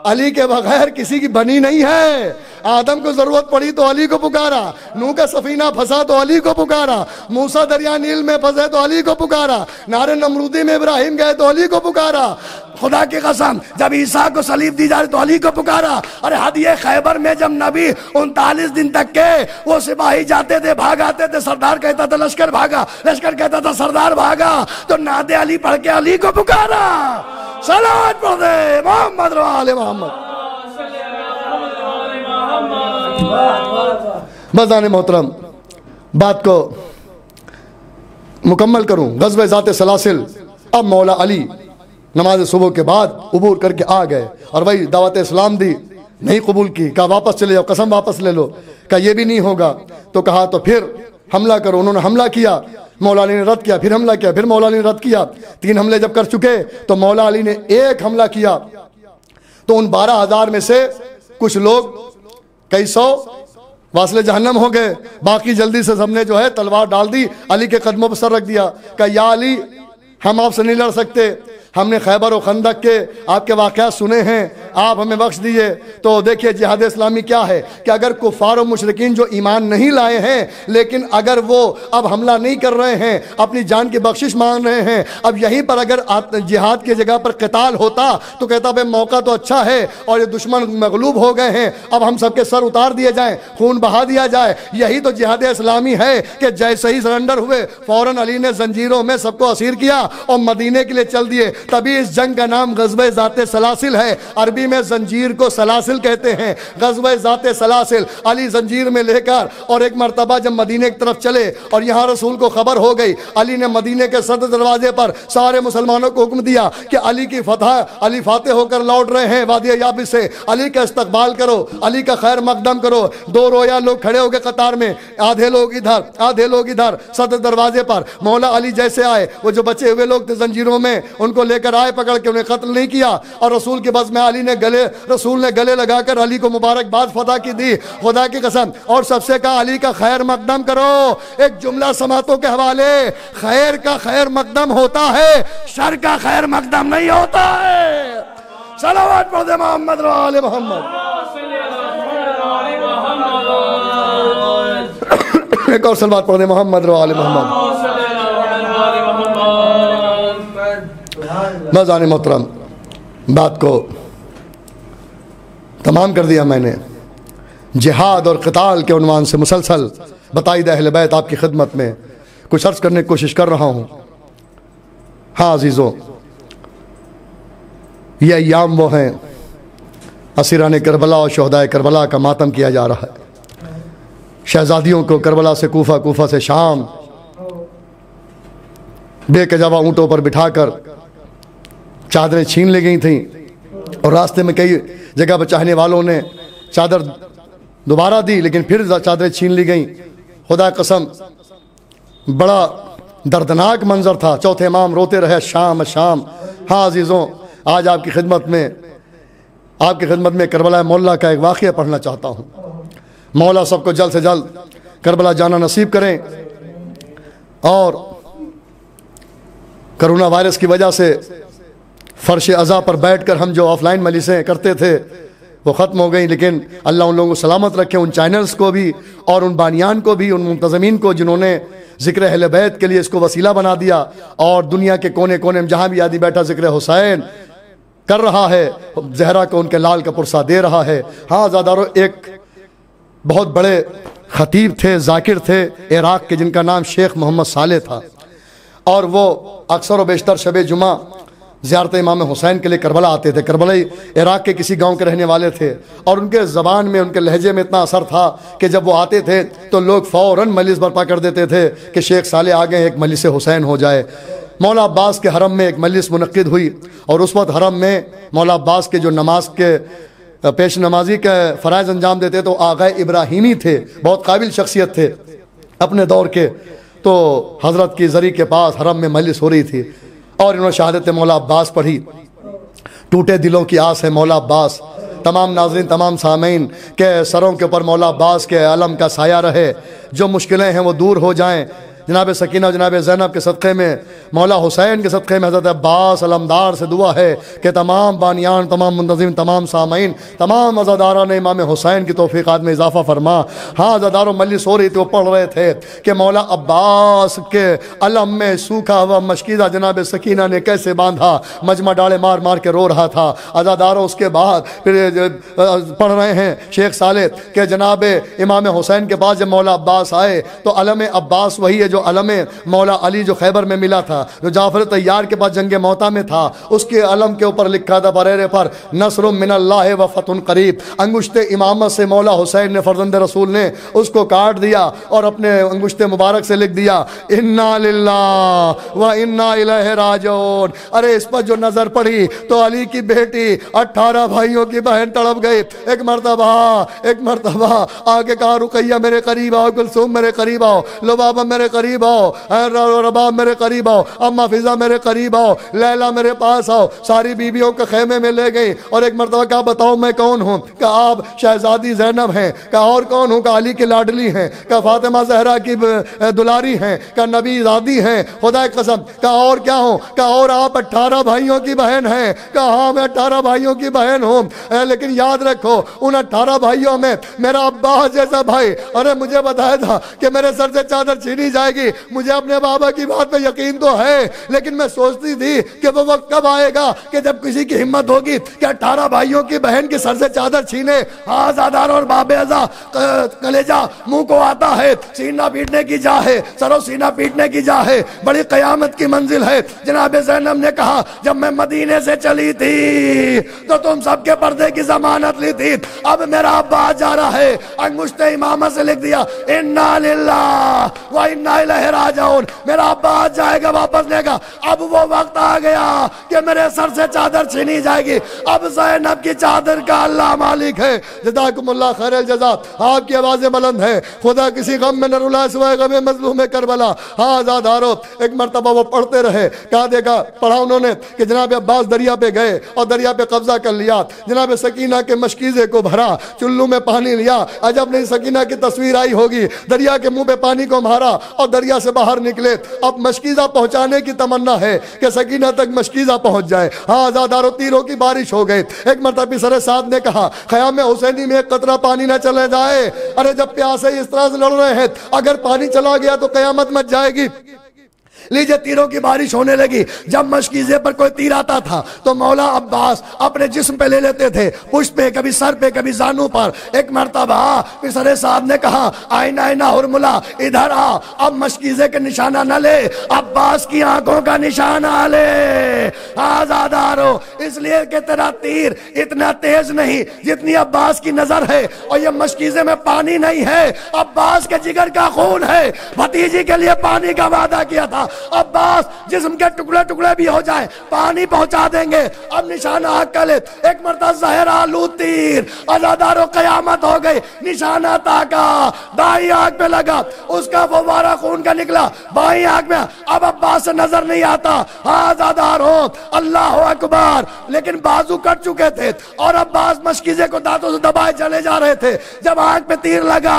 علی کے بغیر کسی کی بنی نہیں ہے۔ آدم کو ضرورت پڑی تو علی کو پکارا، نوح کا سفینہ پھنسا تو علی کو پکارا، موسیٰ دریا نیل میں پھنسے تو علی کو پکارا، نار نمرودی میں ابراہیم گئے تو علی کو پکارا۔ خدا کی قسم جب عیسیٰ کو صلیب دی جائے تو علی کو پکارا۔ ارے ہدیہ خیبر میں جب نبی 39 دن تک کے وہ سپاہی جاتے تھے، بھاگ آتے تھے، سردار کہتا تھا لشکر بھاگا، لشکر کہتا تھا سردار بھاگا، تو ناد علی پڑھ کے علی کو پکارا۔ صلوات پڑھ دے محمد و آل محمد۔ بزان محترم بات کو مکمل کروں، غزوہ ذات سلاسل۔ اب مولا علی نماز صبح کے بعد عبور کر کے آ گئے، اور وہی دعوت اسلام دی، نہیں قبول کی، کہا واپس چلے جاؤ، قسم واپس لے لو، کہا یہ بھی نہیں ہوگا، تو کہا تو پھر حملہ کرو۔ انہوں نے حملہ کیا، مولا علی نے رد کیا، پھر حملہ کیا، پھر مولا علی نے رد کیا۔ 3 حملے جب کر چکے تو مولا علی نے ایک حملہ کیا، تو ان 12,000 میں سے کچھ لوگ کئی سو واصل جہنم ہو گئے، باقی جلدی سے سب نے جو ہے تلوار ڈال دی، علی کے قدموں پر سر رکھ دیا، کہ یا علی ہم آپ سے نہیں لڑ سکتے، ہم نے خیبر و خندق کے آپ کے واقعات سنے ہیں، آپ ہمیں بخش دیئے۔ تو دیکھیے جہاد اسلامی کیا ہے کہ اگر کفار و مشرکین جو ایمان نہیں لائے ہیں، لیکن اگر وہ اب حملہ نہیں کر رہے ہیں، اپنی جان کی بخشش مانگ رہے ہیں، اب یہیں پر اگر جہاد کی جگہ پر قتال ہوتا تو کہتا بھئی موقع تو اچھا ہے اور یہ دشمن مغلوب ہو گئے ہیں، اب ہم سب کے سر اتار دیے جائیں، خون بہا دیا جائے۔ یہی تو جہاد اسلامی ہے کہ جیسے ہی سرنڈر ہوئے فوراً علی نے زنجیروں میں سب کو اسیر کیا اور مدینے کے لیے چل دیے۔ تبھی اس جنگ کا نام غزوہ ذات سلاسل ہے، عربی میں زنجیر کو سلاسل کہتے ہیں۔ غزوہ ذات سلاسل، علی زنجیر میں لے کر، اور ایک مرتبہ جب مدینے کی طرف چلے اور یہاں رسول کو خبر ہو گئی، علی نے مدینے کے صدر دروازے پر سارے مسلمانوں کو حکم دیا کہ علی کی فتح، علی فاتح ہو کر لوٹ رہے ہیں وادی یابس سے، علی کا استقبال کرو، علی کا خیر مقدم کرو۔ 2 رویا لوگ کھڑے ہو گئے قطار میں، آدھے لوگ ادھر آدھے لوگ ادھر، صدر دروازے پر مولا علی جیسے آئے، وہ جو بچے ہوئے لوگ تھے زنجیروں میں ان کو لے کر آئے، پکڑ کے انہیں قتل نہیں کیا، اور رسول کے بس میں رسول نے گلے لگا کر علی کو مبارکباد فتح کی دی، خدا کی قسم۔ اور سب سے کہا علی کا خیر مقدم کرو۔ ایک جملہ سماعتوں کے حوالے، خیر کا خیر مقدم ہوتا ہے، شر کا خیر مقدم نہیں ہوتا ہے۔ صلوات پڑھ دے محمد و آل محمد۔ ایک اور صلوات پڑھ دے محمد و آل محمد۔ مزان محترم بات کو تمام کر دیا میں نے، جہاد اور قتال کے عنوان سے مسلسل بتائی اہل بیت آپ کی خدمت میں کچھ عرض کرنے کی کوشش کر رہا ہوں۔ ہاں عزیزوں، یہ ایام وہ ہیں اسیران کربلا اور شہدائے کربلا کا ماتم کیا جا رہا ہے۔ شہزادیوں کو کربلا سے کوفہ، کوفہ سے شام بے کجاوا اونٹوں پر بٹھا کر چادریں چھین لی گئی تھیں، اور راستے میں کئی جگہ پر چاہنے والوں نے چادر دوبارہ دی، لیکن پھر چادریں چھین لی گئیں۔ خدا قسم بڑا دردناک منظر تھا. چوتھے امام روتے رہے شام شام. ہاں عزیزوں، آج آپ کی خدمت میں کربلا مولا کا ایک واقعہ پڑھنا چاہتا ہوں. مولا سب کو جلد سے جلد کربلا جانا نصیب کریں، اور کرونا وائرس کی وجہ سے فرش عزا پر بیٹھ کر ہم جو آف لائن مجلسیں کرتے تھے وہ ختم ہو گئیں. لیکن اللہ ان لوگوں کو سلامت رکھے، ان چینلز کو بھی اور ان بانیان کو بھی، ان منتظمین کو جنہوں نے ذکر اہل بیت کے لیے اس کو وسیلہ بنا دیا، اور دنیا کے کونے کونے میں جہاں بھی آدمی بیٹھا ذکر حسین کر رہا ہے، زہرا کو ان کے لال کا پرسہ دے رہا ہے. ہاں زادارو، ایک بہت بڑے خطیب تھے، ذاکر تھے عراق کے، جن کا نام شیخ محمد صالح تھا، اور وہ اکثر و بیشتر شب جمعہ زیارت امام حسین کے لیے کربلا آتے تھے. کربلائی عراق کے کسی گاؤں کے رہنے والے تھے، اور ان کے زبان میں، ان کے لہجے میں اتنا اثر تھا کہ جب وہ آتے تھے تو لوگ فوراً مجلس برپا کر دیتے تھے کہ شیخ صالح آ گئے، ایک مجلس حسین ہو جائے. مولا عباس کے حرم میں ایک مجلس منعقد ہوئی، اور اس وقت حرم میں مولا عباس کے جو نماز کے پیش نمازی کے فرائض انجام دیتے تو آغا ابراہیمی تھے، بہت قابل شخصیت تھے اپنے دور کے. تو حضرت کی زری کے پاس حرم میں مجلس ہو رہی تھی، اور انہوں نے شہادت مولا عباس پڑھی. ٹوٹے دلوں کی آس ہے مولا عباس. تمام ناظرین، تمام سامعین کے سروں کے اوپر مولا عباس کے علم کا سایہ رہے، جو مشکلیں ہیں وہ دور ہو جائیں. جناب سکینہ اور جناب زینب کے صدقے میں، مولا حسین کے صدقے میں حضرت عباس علمدار سے دعا ہے کہ تمام بانیان، تمام منتظم، تمام سامعین، تمام عزاداران امام حسین کی توفیقات میں اضافہ فرما. ہاں عزاداروں، مجلس ہو رہی تھی، وہ پڑھ رہے تھے کہ مولا عباس کے علم میں سوکھا ہوا مشکیزہ جناب سکینہ نے کیسے باندھا. مجمع ڈالے مار مار کے رو رہا تھا. عزاداروں، اس کے بعد پھر پڑھ رہے ہیں شیخ صالح کہ جناب امام حسین کے پاس جب مولا عباس آئے تو علم عباس وہی ہے جو علم مولا علی جو خیبر میں ملا تھا، جو جعفر طیار کے پاس جنگ موتا میں تھا، اس کے علم کے اوپر لکھا تھا بریرے پر نصر من اللہ و فتح قریب. انگشت امامت سے مولا حسین نے، فرزند رسول نے، اس کو کاٹ دیا اور اپنے انگشت مبارک سے لکھ دیا انا للہ و انا الیہ راجعون. ارے اس پر جو نظر پڑی تو علی کی بیٹی 18 بھائیوں کی بہن تڑپ گئی. ایک مرتبہ آگے کہا رقیہ میرے قریب آؤ، کلثوم میرے قریب آؤ، لبابہ میرے قریب آؤ، رباب میرے قریب آؤ، اما فضا میرے قریب آؤ، لیلا میرے پاس آؤ. ساری بیویوں کے خیمے میں لے گئی، اور ایک مرتبہ کہا بتاؤ میں کون ہوں؟ کہا آپ شہزادی زینب ہیں. کہا اور کون ہوں؟ کہا علی کی لاڈلی ہیں. کہا فاطمہ زہرا کی دلاری ہیں. کہا نبی زادی ہیں. خدا کی قسم. کہا اور کیا ہوں؟ کہا اور آپ 18 بھائیوں کی بہن ہیں. کہا ہاں میں 18 بھائیوں کی بہن ہوں، لیکن یاد رکھو ان 18 بھائیوں میں میرا عباس جیسا بھائی، ارے مجھے بتایا تھا کہ میرے سر سے چادر چھینی جائے گی. مجھے اپنے بابا کی بات پہ یقین تو ہے، لیکن میں سوچتی تھی کہ وہ وقت کب آئے گا کہ جب کسی کی ہمت ہوگی کہ 18 بھائیوں کی بہن کے سر سے چادر چھینے. آزادار اور باب ازا کلیجہ منہ کو آتا ہے، سینہ پیٹنے کی جا ہے، سر و سینہ پیٹنے کی جا ہے، بڑی قیامت کی منزل ہے. جناب زینب نے کہا جب میں مدینے سے چلی تھی تو تم سب کے پردے کی ضمانت لی تھی، اب میرا عباس جا رہا ہے. انگشت امامت سے لکھ دیا انا للہ و انا الیہ راجعون. میرا عباس جائے گا، واپس لے گا. اب وہ وقت آ گیا کہ میرے سر سے چادر چھینی جائے گی. اب زینب کی چادر کا اللہ مالک ہے. جزاکم اللہ خیر الجزا. آپ کی آوازیں بلند ہیں. خدا کسی غم میں نہ رلائے سوائے غم مظلوم کربلا. ہاں آزادارو، ایک مرتبہ وہ پڑھتے رہے. کہا دیکھا پڑھا انہوں نے کہ جناب عباس دریا پہ گئے اور دریا پہ قبضہ کر لیا. جناب سکینہ کے مشکیزے کو بھرا، چلو میں پانی لیا. عجب نہیں سکینہ کی تصویر آئی ہوگی، دریا کے منہ پہ پانی کو مارا اور دریا سے باہر نکلے. اب مشکیزہ پہنچانے کی تمنا ہے کہ سکینہ تک مشکیزہ پہنچ جائے. ہاں آزادارو، تیروں کی بارش ہو گئی. ایک مرتبہ سر سعد نے کہا خیام حسینی میں ایک قطرہ پانی نہ چلے جائے. ارے جب پیاسے اس طرح سے لڑ رہے ہیں، اگر پانی چلا گیا تو قیامت مچ جائے گی. لیجئے تیروں کی بارش ہونے لگی. جب مشکیزے پر کوئی تیر آتا تھا تو مولا عباس اپنے جسم پہ لے لیتے تھے، پشت پہ، کبھی سر پہ، کبھی زانوں پر. ایک مرتبہ پسر صاحب نے کہا آئینہ آئینہ ہرملا ادھر آ. اب مشکیزے کے نشانہ نہ لے، عباس کی آنکھوں کا نشانہ لے. آزادارو، اس لیے کہ تیرا تیر اتنا تیز نہیں جتنی عباس کی نظر ہے، اور یہ مشکیزے میں پانی نہیں ہے، عباس کے جگر کا خون ہے. بھتیجی کے لیے پانی کا وعدہ کیا تھا، عباس جسم کے ٹکڑے ٹکڑے بھی ہو جائیں پانی پہنچا دیں گے۔ اب نشانہ آنکھ کا لے، ایک مرتبہ زہر آلو تیر، عزادارو قیامت ہو گئی، نشانہ تاکا، دائیں آنکھ پہ لگا، اس کا فوارہ خون کا نکلا بائیں آنکھ میں، اب عباس سے نظر نہیں آتا، ہاں عزادار ہو، اللہ اکبر، لیکن بازو کٹ چکے تھے اور عباس مشکیزے کو دانتوں سے دبائے چلے جا رہے تھے۔ جب آنکھ پہ تیر لگا،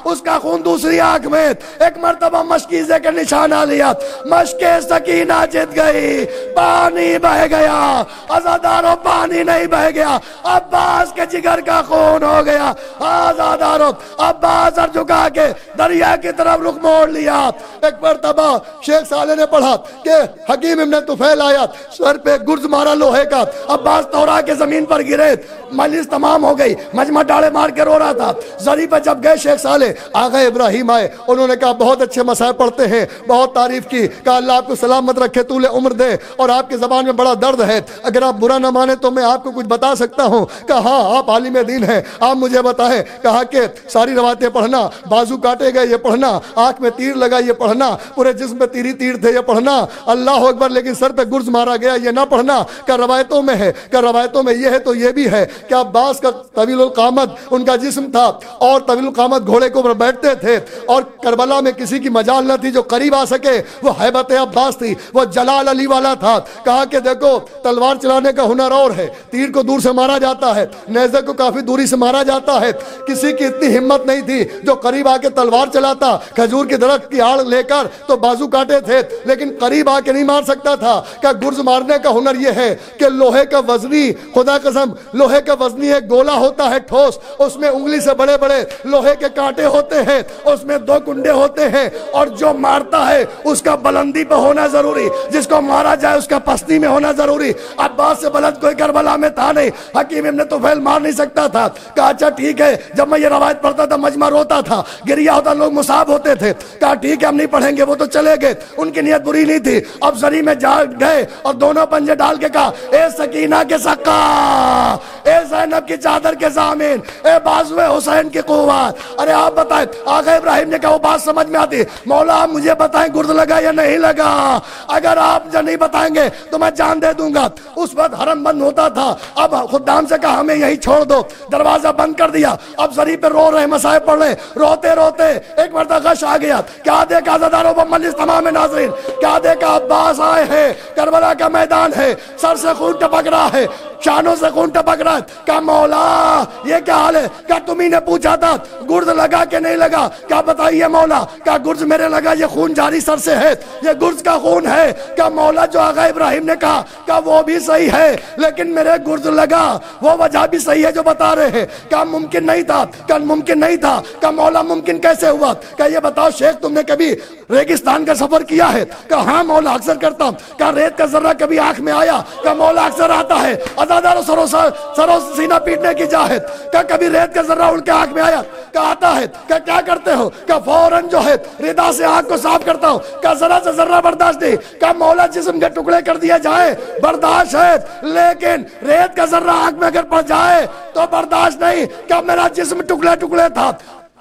اس کا خون دوسری آنکھ میں، ایک مرتبہ مشکیزے کا نشانہ لیا، مشک سکینہ جت گئی، پانی بہ گیا، عزادارو پانی نہیں بہ گیا، عباس کے جگر کا خون ہو گیا، عزادارو عباس سر جھکا کے دریا کی طرف رخ موڑ لیا۔ ایک مرتبہ شیخ صالح نے پڑھا کہ حکیم ابن طفیل آیا، سر پہ گرز مارا لوہے کا، عباس توڑا کے زمین پر گرے، مجلس تمام ہو گئی، مجمع ڈاڑے مار کے رو رہا تھا۔ زری پہ جب گئے شیخ صالح، آغا ابراہیم آئے، انہوں نے کہا بہت اچھے مسائل پڑھتے ہیں، بہت تعریف کی، کہا اللہ آپ کو سلامت رکھے، طول عمر دے، اور آپ کی زبان میں بڑا درد ہے، اگر آپ برا نہ مانے تو میں آپ کو کچھ بتا سکتا ہوں۔ کہا ہاں آپ عالم دین ہیں، آپ مجھے بتائیں۔ کہا کہ ساری روایتیں پڑھنا، بازو کاٹے گئے یہ پڑھنا، آنکھ میں تیر لگا یہ پڑھنا، پورے جسم پہ تیری تیر تھے یہ پڑھنا، اللہ اکبر، لیکن سر پہ گرز مارا گیا یہ نہ پڑھنا۔ کہ روایتوں میں ہے، کہ روایتوں میں یہ ہے تو یہ بھی ہے کہ عباس کا طویل القامت ان کا جسم تھا، اور طویل القامت گھوڑے کے اوپر بیٹھتے تھے، اور کربلا میں کسی کی مجال نہ تھی جو قریب آ سکے، وہ ہیبت عباس تھی، وہ جلال علی والا تھا۔ کہا کہ دیکھو تلوار چلانے کا ہنر اور ہے، تیر کو دور سے مارا جاتا ہے، نیزے کو کافی دوری سے مارا جاتا ہے، کسی کی اتنی ہمت نہیں تھی جو قریب آ کے تلوار چلاتا، کھجور کے درخت کی آڑ لے کر تو بازو کاٹے تھے، لیکن قریب آ کے نہیں مار سکتا تھا۔ کہ گرز مارنے کا ہنر یہ ہے کہ لوہے کا وزنی، خدا قسم لوہے کا وزنی ایک گولا ہوتا ہے ٹھوس، اس میں انگلی سے بڑے بڑے لوہے کے کانٹے ہوتے ہیں، اس میں 2 کنڈے ہوتے ہیں، اور جو مارتا ہے اس کا بلندی پہ ہونا ضروری، جس کو مارا جائے اس کا پستی میں ہونا ضروری۔ عباس سے بلند کوئی کربلا میں تھا نہیں، حکیم ابن طفیل مار نہیں سکتا تھا۔ کہا اچھا ٹھیک ہے، جب میں یہ روایت پڑھتا تھا مجمع روتا تھا، گریا ہوتا، لوگ مصاب ہوتے تھے۔ کہا ٹھیک ہے ہم نہیں پڑھیں گے، وہ تو چلے گئے، ان کی نیت بری نہیں تھی۔ اب زری میں جا گئے اور دونوں پنجے ڈال کے کہا اے سکینہ کے سقا، اے زینب کی چادر کے ضامن، اے بازو حسین کی قوت، ارے آپ بتائیں۔ آقا ابراہیم نے کہا وہ بات سمجھ میں آتی، مولا آپ مجھے بتائیں گرد لگا یا نہیں لگا، اگر آپ جو نہیں بتائیں گے تو میں جان دے دوں گا۔ اس وقت حرم بند ہوتا تھا، اب خدام سے کہا ہمیں یہی چھوڑ دو، دروازہ بند کر دیا۔ اب زری پہ رو رہے، مسائب پڑھ رہے، روتے روتے ایک مرتبہ غش آ گیا، کیا دیکھا عزاداروں و مجلس تمام ناظرین، کیا دیکھا عباس آئے ہیں، کربلا کا میدان ہے، سر سے خون ٹپک رہا ہے، شانوں سے خون ٹپک رہا ہے۔ کہا مولا یہ کیا حال ہے؟ کہا تمہیں نے پوچھا تھا گرد لگا کہ نہیں لگا؟ کہا بتائیے مولا۔ کہا گرز میرے لگا، یہ خون جاری سر سے ہے، یہ گرز کا خون ہے۔ کہا مولا جو آقا ابراہیم نے کہا، کہا وہ بھی صحیح ہے، لیکن میرے گرز لگا وہ وجہ بھی صحیح ہے جو بتا رہے ہیں۔ کہا ممکن نہیں تھا، کہا ممکن نہیں تھا۔ کہا مولا ممکن کیسے ہوا؟ کہا یہ بتاؤ شیخ تم نے کبھی ریگستان کا سفر کیا ہے؟ کہا ہاں مولا اکثر کرتا ہوں۔ کہا ریت کا ذرہ کبھی آنکھ میں آیا؟ کہا مولا اکثر آتا ہے، عزادارو سرو سینہ پیٹنے کی جاہد۔ کہا کبھی ریت کا ذرہ اڑ کے آنکھ میں آیا؟ کہا آتا ہے۔ کہا کیا کرتے ہو؟ کہا فوراً جو ہے ردا سے آنکھ کو صاف کرتا ہوں۔ کہا ذرا سے ذرہ برداشت نہیں۔ کہا مولا جسم کے ٹکڑے کر دیا جائے برداشت ہے، لیکن ریت کا ذرہ آنکھ میں اگر پڑ جائے تو برداشت نہیں۔ کہا میرا جسم ٹکڑے ٹکڑے تھا،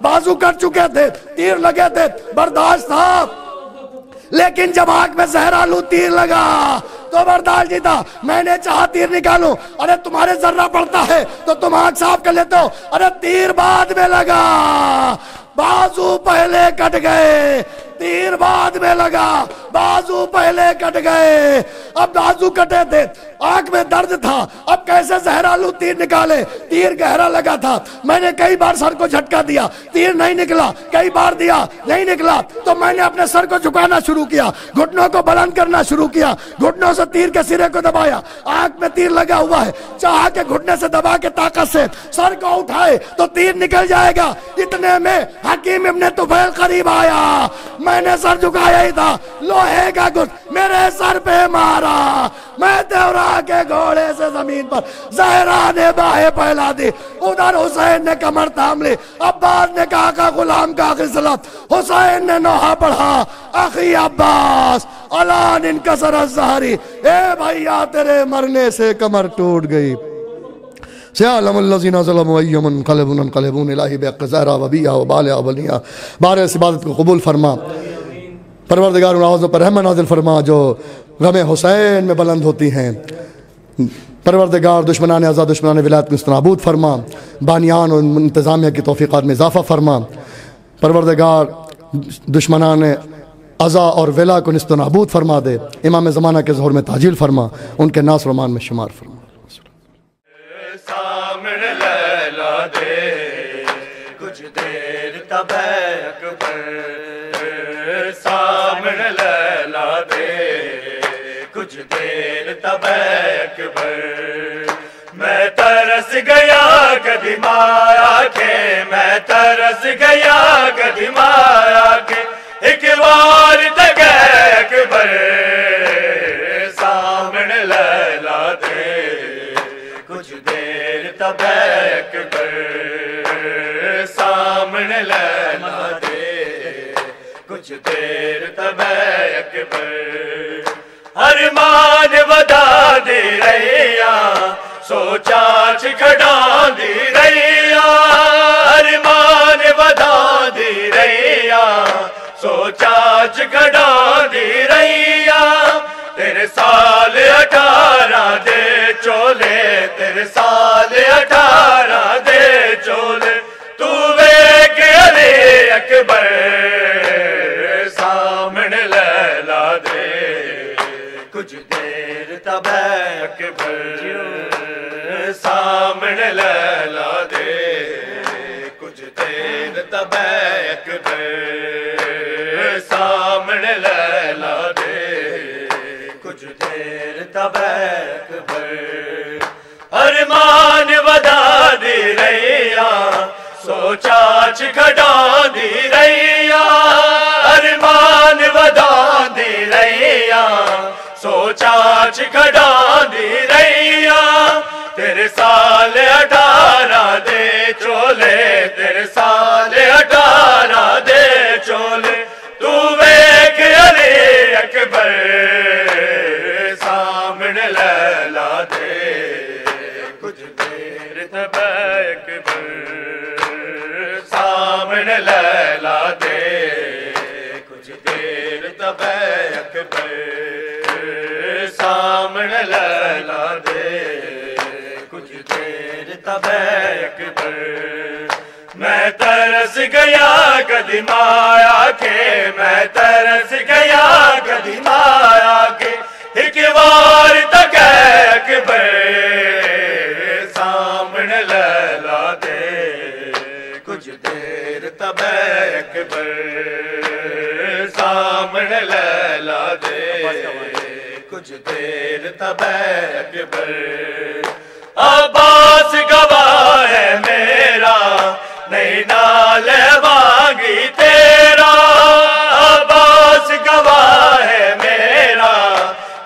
بازو کٹ چکے تھے، تیر لگے تھے، برداشت تھا، لیکن جب آنکھ میں زہر آلو تیر لگا تو برداشت نہیں تھا۔ میں نے چاہا تیر نکالوں، ارے تمہارے ذرہ پڑتا ہے تو تم آنکھ صاف کر لیتے ہو، ارے تیر بعد میں لگا، بازو پہلے کٹ گئے، تیر بعد میں لگا، بازو پہلے کٹ گئے۔ اب بازو کٹے تھے، آنکھ میں درد تھا، اب کیسے زہر آلو تیر نکالے؟ تیر گہرا لگا تھا، میں نے کئی بار سر کو جھٹکا دیا، تیر نہیں نکلا، کئی بار دیا نہیں نکلا، تو میں نے اپنے سر کو جھکانا شروع کیا، گھٹنوں کو بلند کرنا شروع کیا، گھٹنوں سے تیر کے سرے کو دبایا، آنکھ میں تیر لگا ہوا ہے، چاہا کہ گھٹنے سے دبا کے طاقت سے سر کو اٹھائے تو تیر نکل جائے گا۔ اتنے میں حکیم ابن طفیل قریب آیا، میں نے سر جھکایا ہی تھا، لوہے کا گرز میرے سر پہ مارا، میں دیورا کے گھوڑے سے زمین پر زہرا نے باہیں پھیلا دی، ادھر حسین نے کمر تھام لی، عباس نے کہا کہ غلام کا آخری سلام، حسین نے نوحہ پڑھا، اخی عباس الان انکسر الظہری، اے بھائیا تیرے مرنے سے کمر ٹوٹ گئی۔ سیعلم الذین ظلموا ای منقلبون الہی بحق زہرا و بیہا و بالہ و بنیہا۔ بارہ اس عبادت کو قبول فرما۔ پروردگار ان آوازوں پر رحمت نازل فرما جو غم حسین میں بلند ہوتی ہیں۔ پروردگار دشمنان آزاد دشمنان ولایت کو نابود فرما، بانیان اور انتظامیہ کی توفیقات میں اضافہ فرما۔ پروردگار دشمنان عزا اور ولا کو نست و نابود فرما دے، امام زمانہ کے ظہور میں تعجیل فرما، ان کے ناصر و مان میں شمار فرما۔ سامنے لیلا دے کچھ دیر تب اکبر، سامنے لیلا دے کچھ دیر تب اکبر، میں ترس گیا قدیم آیا کے، میں ترس گیا قدیم آیا کے، ایک بار تک اکبر، سامنے لیلا دے کچھ دیر تب اکبر، سامنے لیلا دے کچھ دیر تب اکبر، ارمان ودا دی رہیا سوچا چکھڑا دی رہیا، ارمان ودا دی رہیا سوچا چکھڑا دی رہیا، تیرے سال 18 دے چولے، تیرے سال 18 دے چولے، تو ویک علی اکبر، سامنے لیلا دے کچھ دیر تب اکبر، سامنے لیلا دے کچھ دیر تب اکبر، سامنے لیلا دے کچھ دیر تب اکبر، ارمان ودا دی رہیا سوچا چکھڑا دی رہیا، ارمان ودا دی رہیا سوچا چکھڑا دی رہیا، تیرے سال 18 دے چولے، تیرے سال 18 دے چولے، تو ویک علی اکبر، سامنے لیلا دے کچھ دیر تب اکبر، سامنے لیلا دے کچھ دیر تب اکبر، سامنے لیلا دے کچھ دیر تب اکبر، میں ترس گیا قدیم آیا کے، میں ترس گیا قدیم آیا کے، ایک بار تک اکبر، سامنے لیلا دے کچھ دیر تب اکبر، سامنے لیلا دے کچھ دیر تب اکبر، عباس گواہ ہے میرا نہیں نال مانگی تیرا، عباس گواہ ہے میرا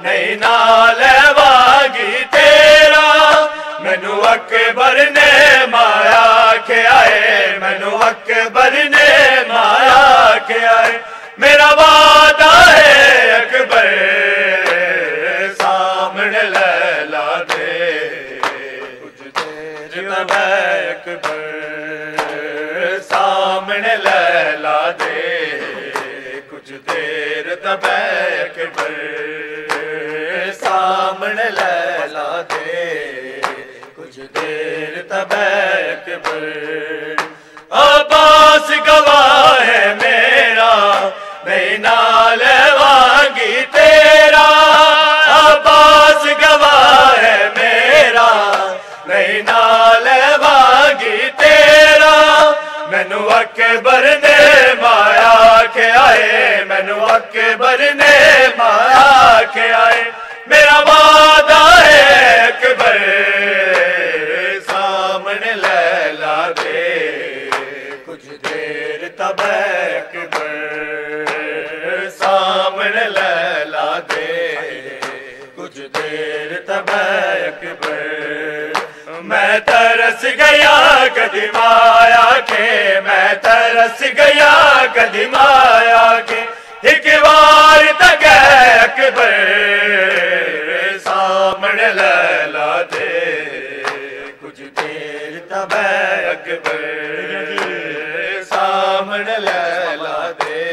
نہیں نال مانگی تیرا، مینو اکبر نے مایا کے آئے، مینو اکبر نے مایا کے آئے، میرا وعدہ ہے اکبر، سامنے لیلا دے کچھ دیر تب اکبر، سامنے لیلا دے کچھ دیر تب اکبر، سامنے لیلا دے کچھ دیر تب اکبر، عباس گواہ ہے میرا نہیں نال مانگی تیرا، عباس گواہ ہے میرا نہیں نال مانگی تیرا، مینو اکبر نے مایا کے آئے، مینو اکبر نے مایا کے آئے، میرا وعدہ ہے اکبر، سامنے لیلا دے کچھ دیر تب اکبر، سامنے لیلا دے کچھ دیر تب اکبر، میں ترس گیا قدیم آیا کے، میں ترس گیا قدیم آیا کے، ایک بار تک اکبر، سامنے لیلا دے کچھ دیر تب اکبر، سامنے لیلا دے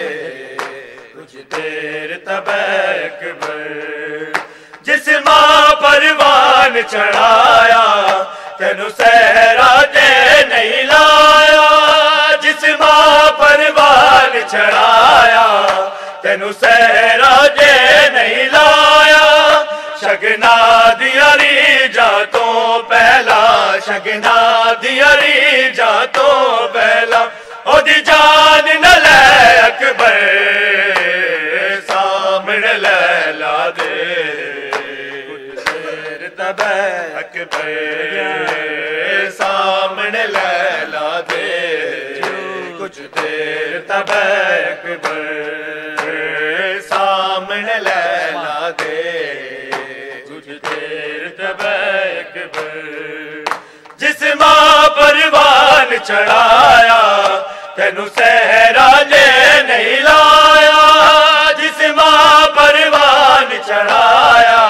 کچھ دیر دیر تب اکبر جس ماں پروان چڑھایا تینو صحرا دے نہیں لایا جس ماں پروان چڑھایا تینو صحرا دے نہیں لایا شگنا دیاری جا تو پہلا شگنا دیاری جا تو پہلا او دی جان نہ لے اکبر سامنے لیلا دے دیر تب اکبر سامنے لیلا دے کچھ دیر تب اکبر سامنے لیلا دے کچھ دیر تب اکبر جس ماں پروان چڑھایا تینو صحرا دے نہیں لایا جس ماں پروان چڑھایا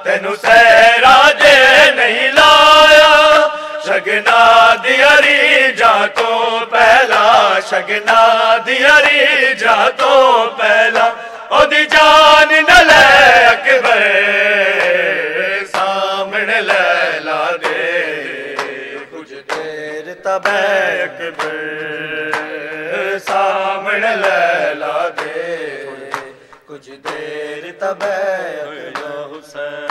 تینو صحرا دے نہیں لایا شگنا دیاری جا تو پہلا شگنا دیاری جا تو پہلا او دی جان نہ لے اکبر سامنے لیلا دے کچھ دیر تب اکبر سامنے لیلا دے کچھ دیر تب یا حسین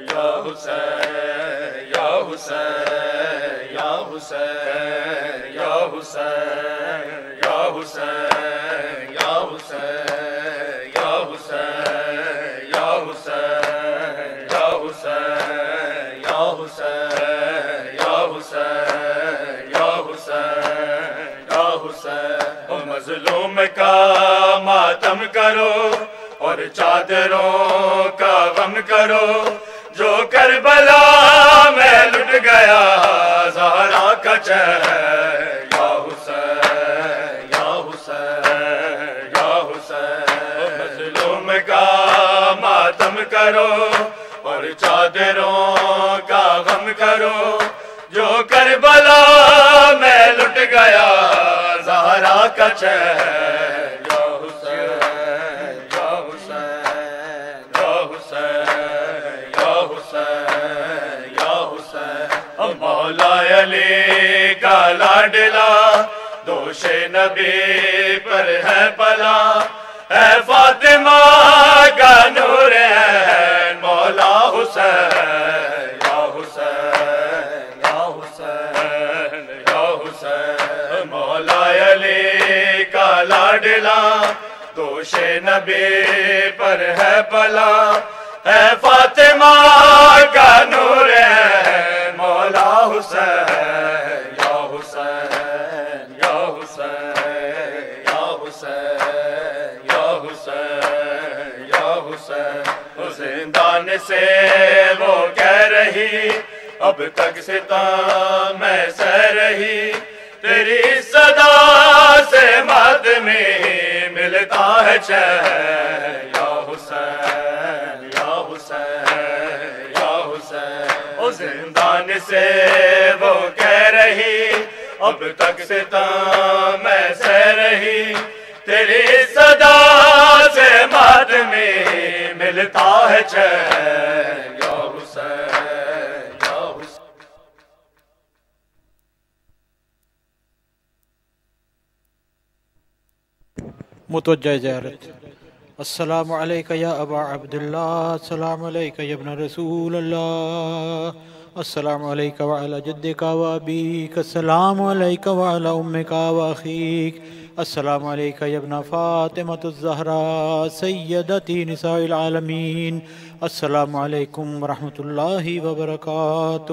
یا حسین یا حسین یا حسین یا حسین یا حسین یا حسین یا حسین یا حسین یا حسین یا حسین یا حسین یا حسین یا حسین مظلوم کا ماتم کرو اور چادروں کا غم کرو جو کربلا میں لٹ گیا زہرا کا چہر یا حسین یا حسین یا حسین مظلوم کا ماتم کرو اور چادروں کا غم کرو جو کربلا میں لٹ گیا زہرا کا چہر یا حسین یا حسین یا حسین یا حسین یا حسین مولا علی کا لاڈلا دوش نبی پر ہے پلا اے فاطمہ کا نور ہے مولا حسین یا حسین یا حسین یا حسین مولا علی کا لاڈلا دوش نبی پر ہے پلا اے فاطمہ کا نور ہے مولا حسین یا حسین یا حسین یا حسین یا حسین یا حسین زندان سے وہ کہہ رہی اب تک ستم میں سہ رہی تیری صدا سے مد میں ملتا ہے چین یا حسین یا حسین یا حسین او زندان سے وہ کہہ رہی اب تک ستم میں سہ رہی تیری صدا سے مد میں ملتا ہے چین یا حسین یا حسین متوجہ زیارت السلام علیکہ یا ابا عبداللہ السلام علیکہ یا ابن رسول اللہ السلام علیکہ وعلی جدک و ابیک السلام علیکہ وعلی امک و اخیک السلام علیکہ یا ابن فاطمۃ الزہراء سیدتی نساء العالمین السلام علیکم ورحمۃ اللہ وبرکاتہ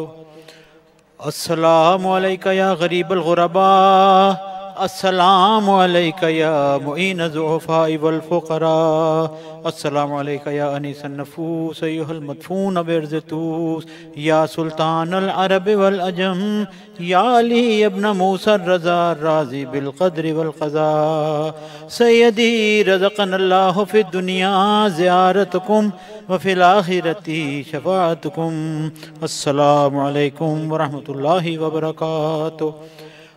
السلام علیکہ یا غریب الغرباء السلام علیکہ یا معین الضعفاء والفقراء السلام علیکہ یا انیس النفوس ایہا المدفون بعرض طوس یا سلطان العرب والعجم یا علی ابن موسیٰ الرضا الراضی بالقدر والقضاء سیدی رزقنا اللہ فی الدنیا زیارتکم وفی الآخرت شفاعتکم السلام علیکم ورحمۃ اللہ وبرکاتہ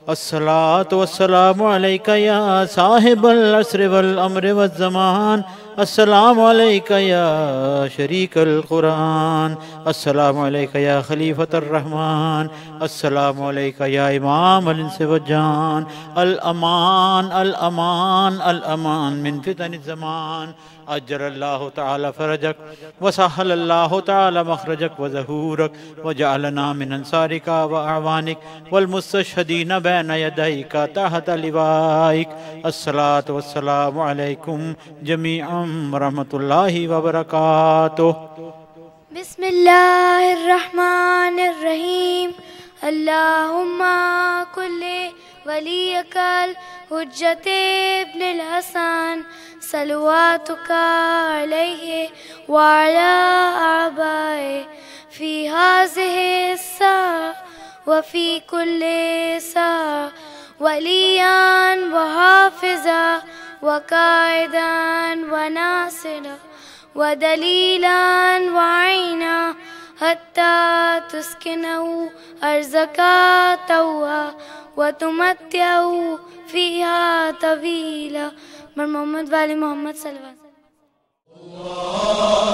الصلاة والسلام عليك يا صاحب العصر والأمر والزمان. السلام عليك يا شريك القرآن. السلام عليك يا خليفة الرحمن. السلام عليك يا إمام الإنس والجان. الأمان الأمان الأمان من فتن الزمان. أجر الله تعالى فرجك وسهل الله تعالى مخرجك وظهورك وجعلنا من أنصارك وأعوانك والمستشهدين بين يديك تحت لوائك. الصلاة والسلام عليكم جميعا ورحمة الله وبركاته. بسم الله الرحمن الرحيم. اللهم كل وليك الحجة ابن الحسن صلواتك عليه وعلى آبائه في هذه الساعة وفي كل ساعة وليا وحافظا وقائدا وناصرا ودليلا وعينا حتى تسكنه أرزك طوعا وتمتعه فيها طويلا. محمد وآل محمد صلی اللہ علیہ وسلم.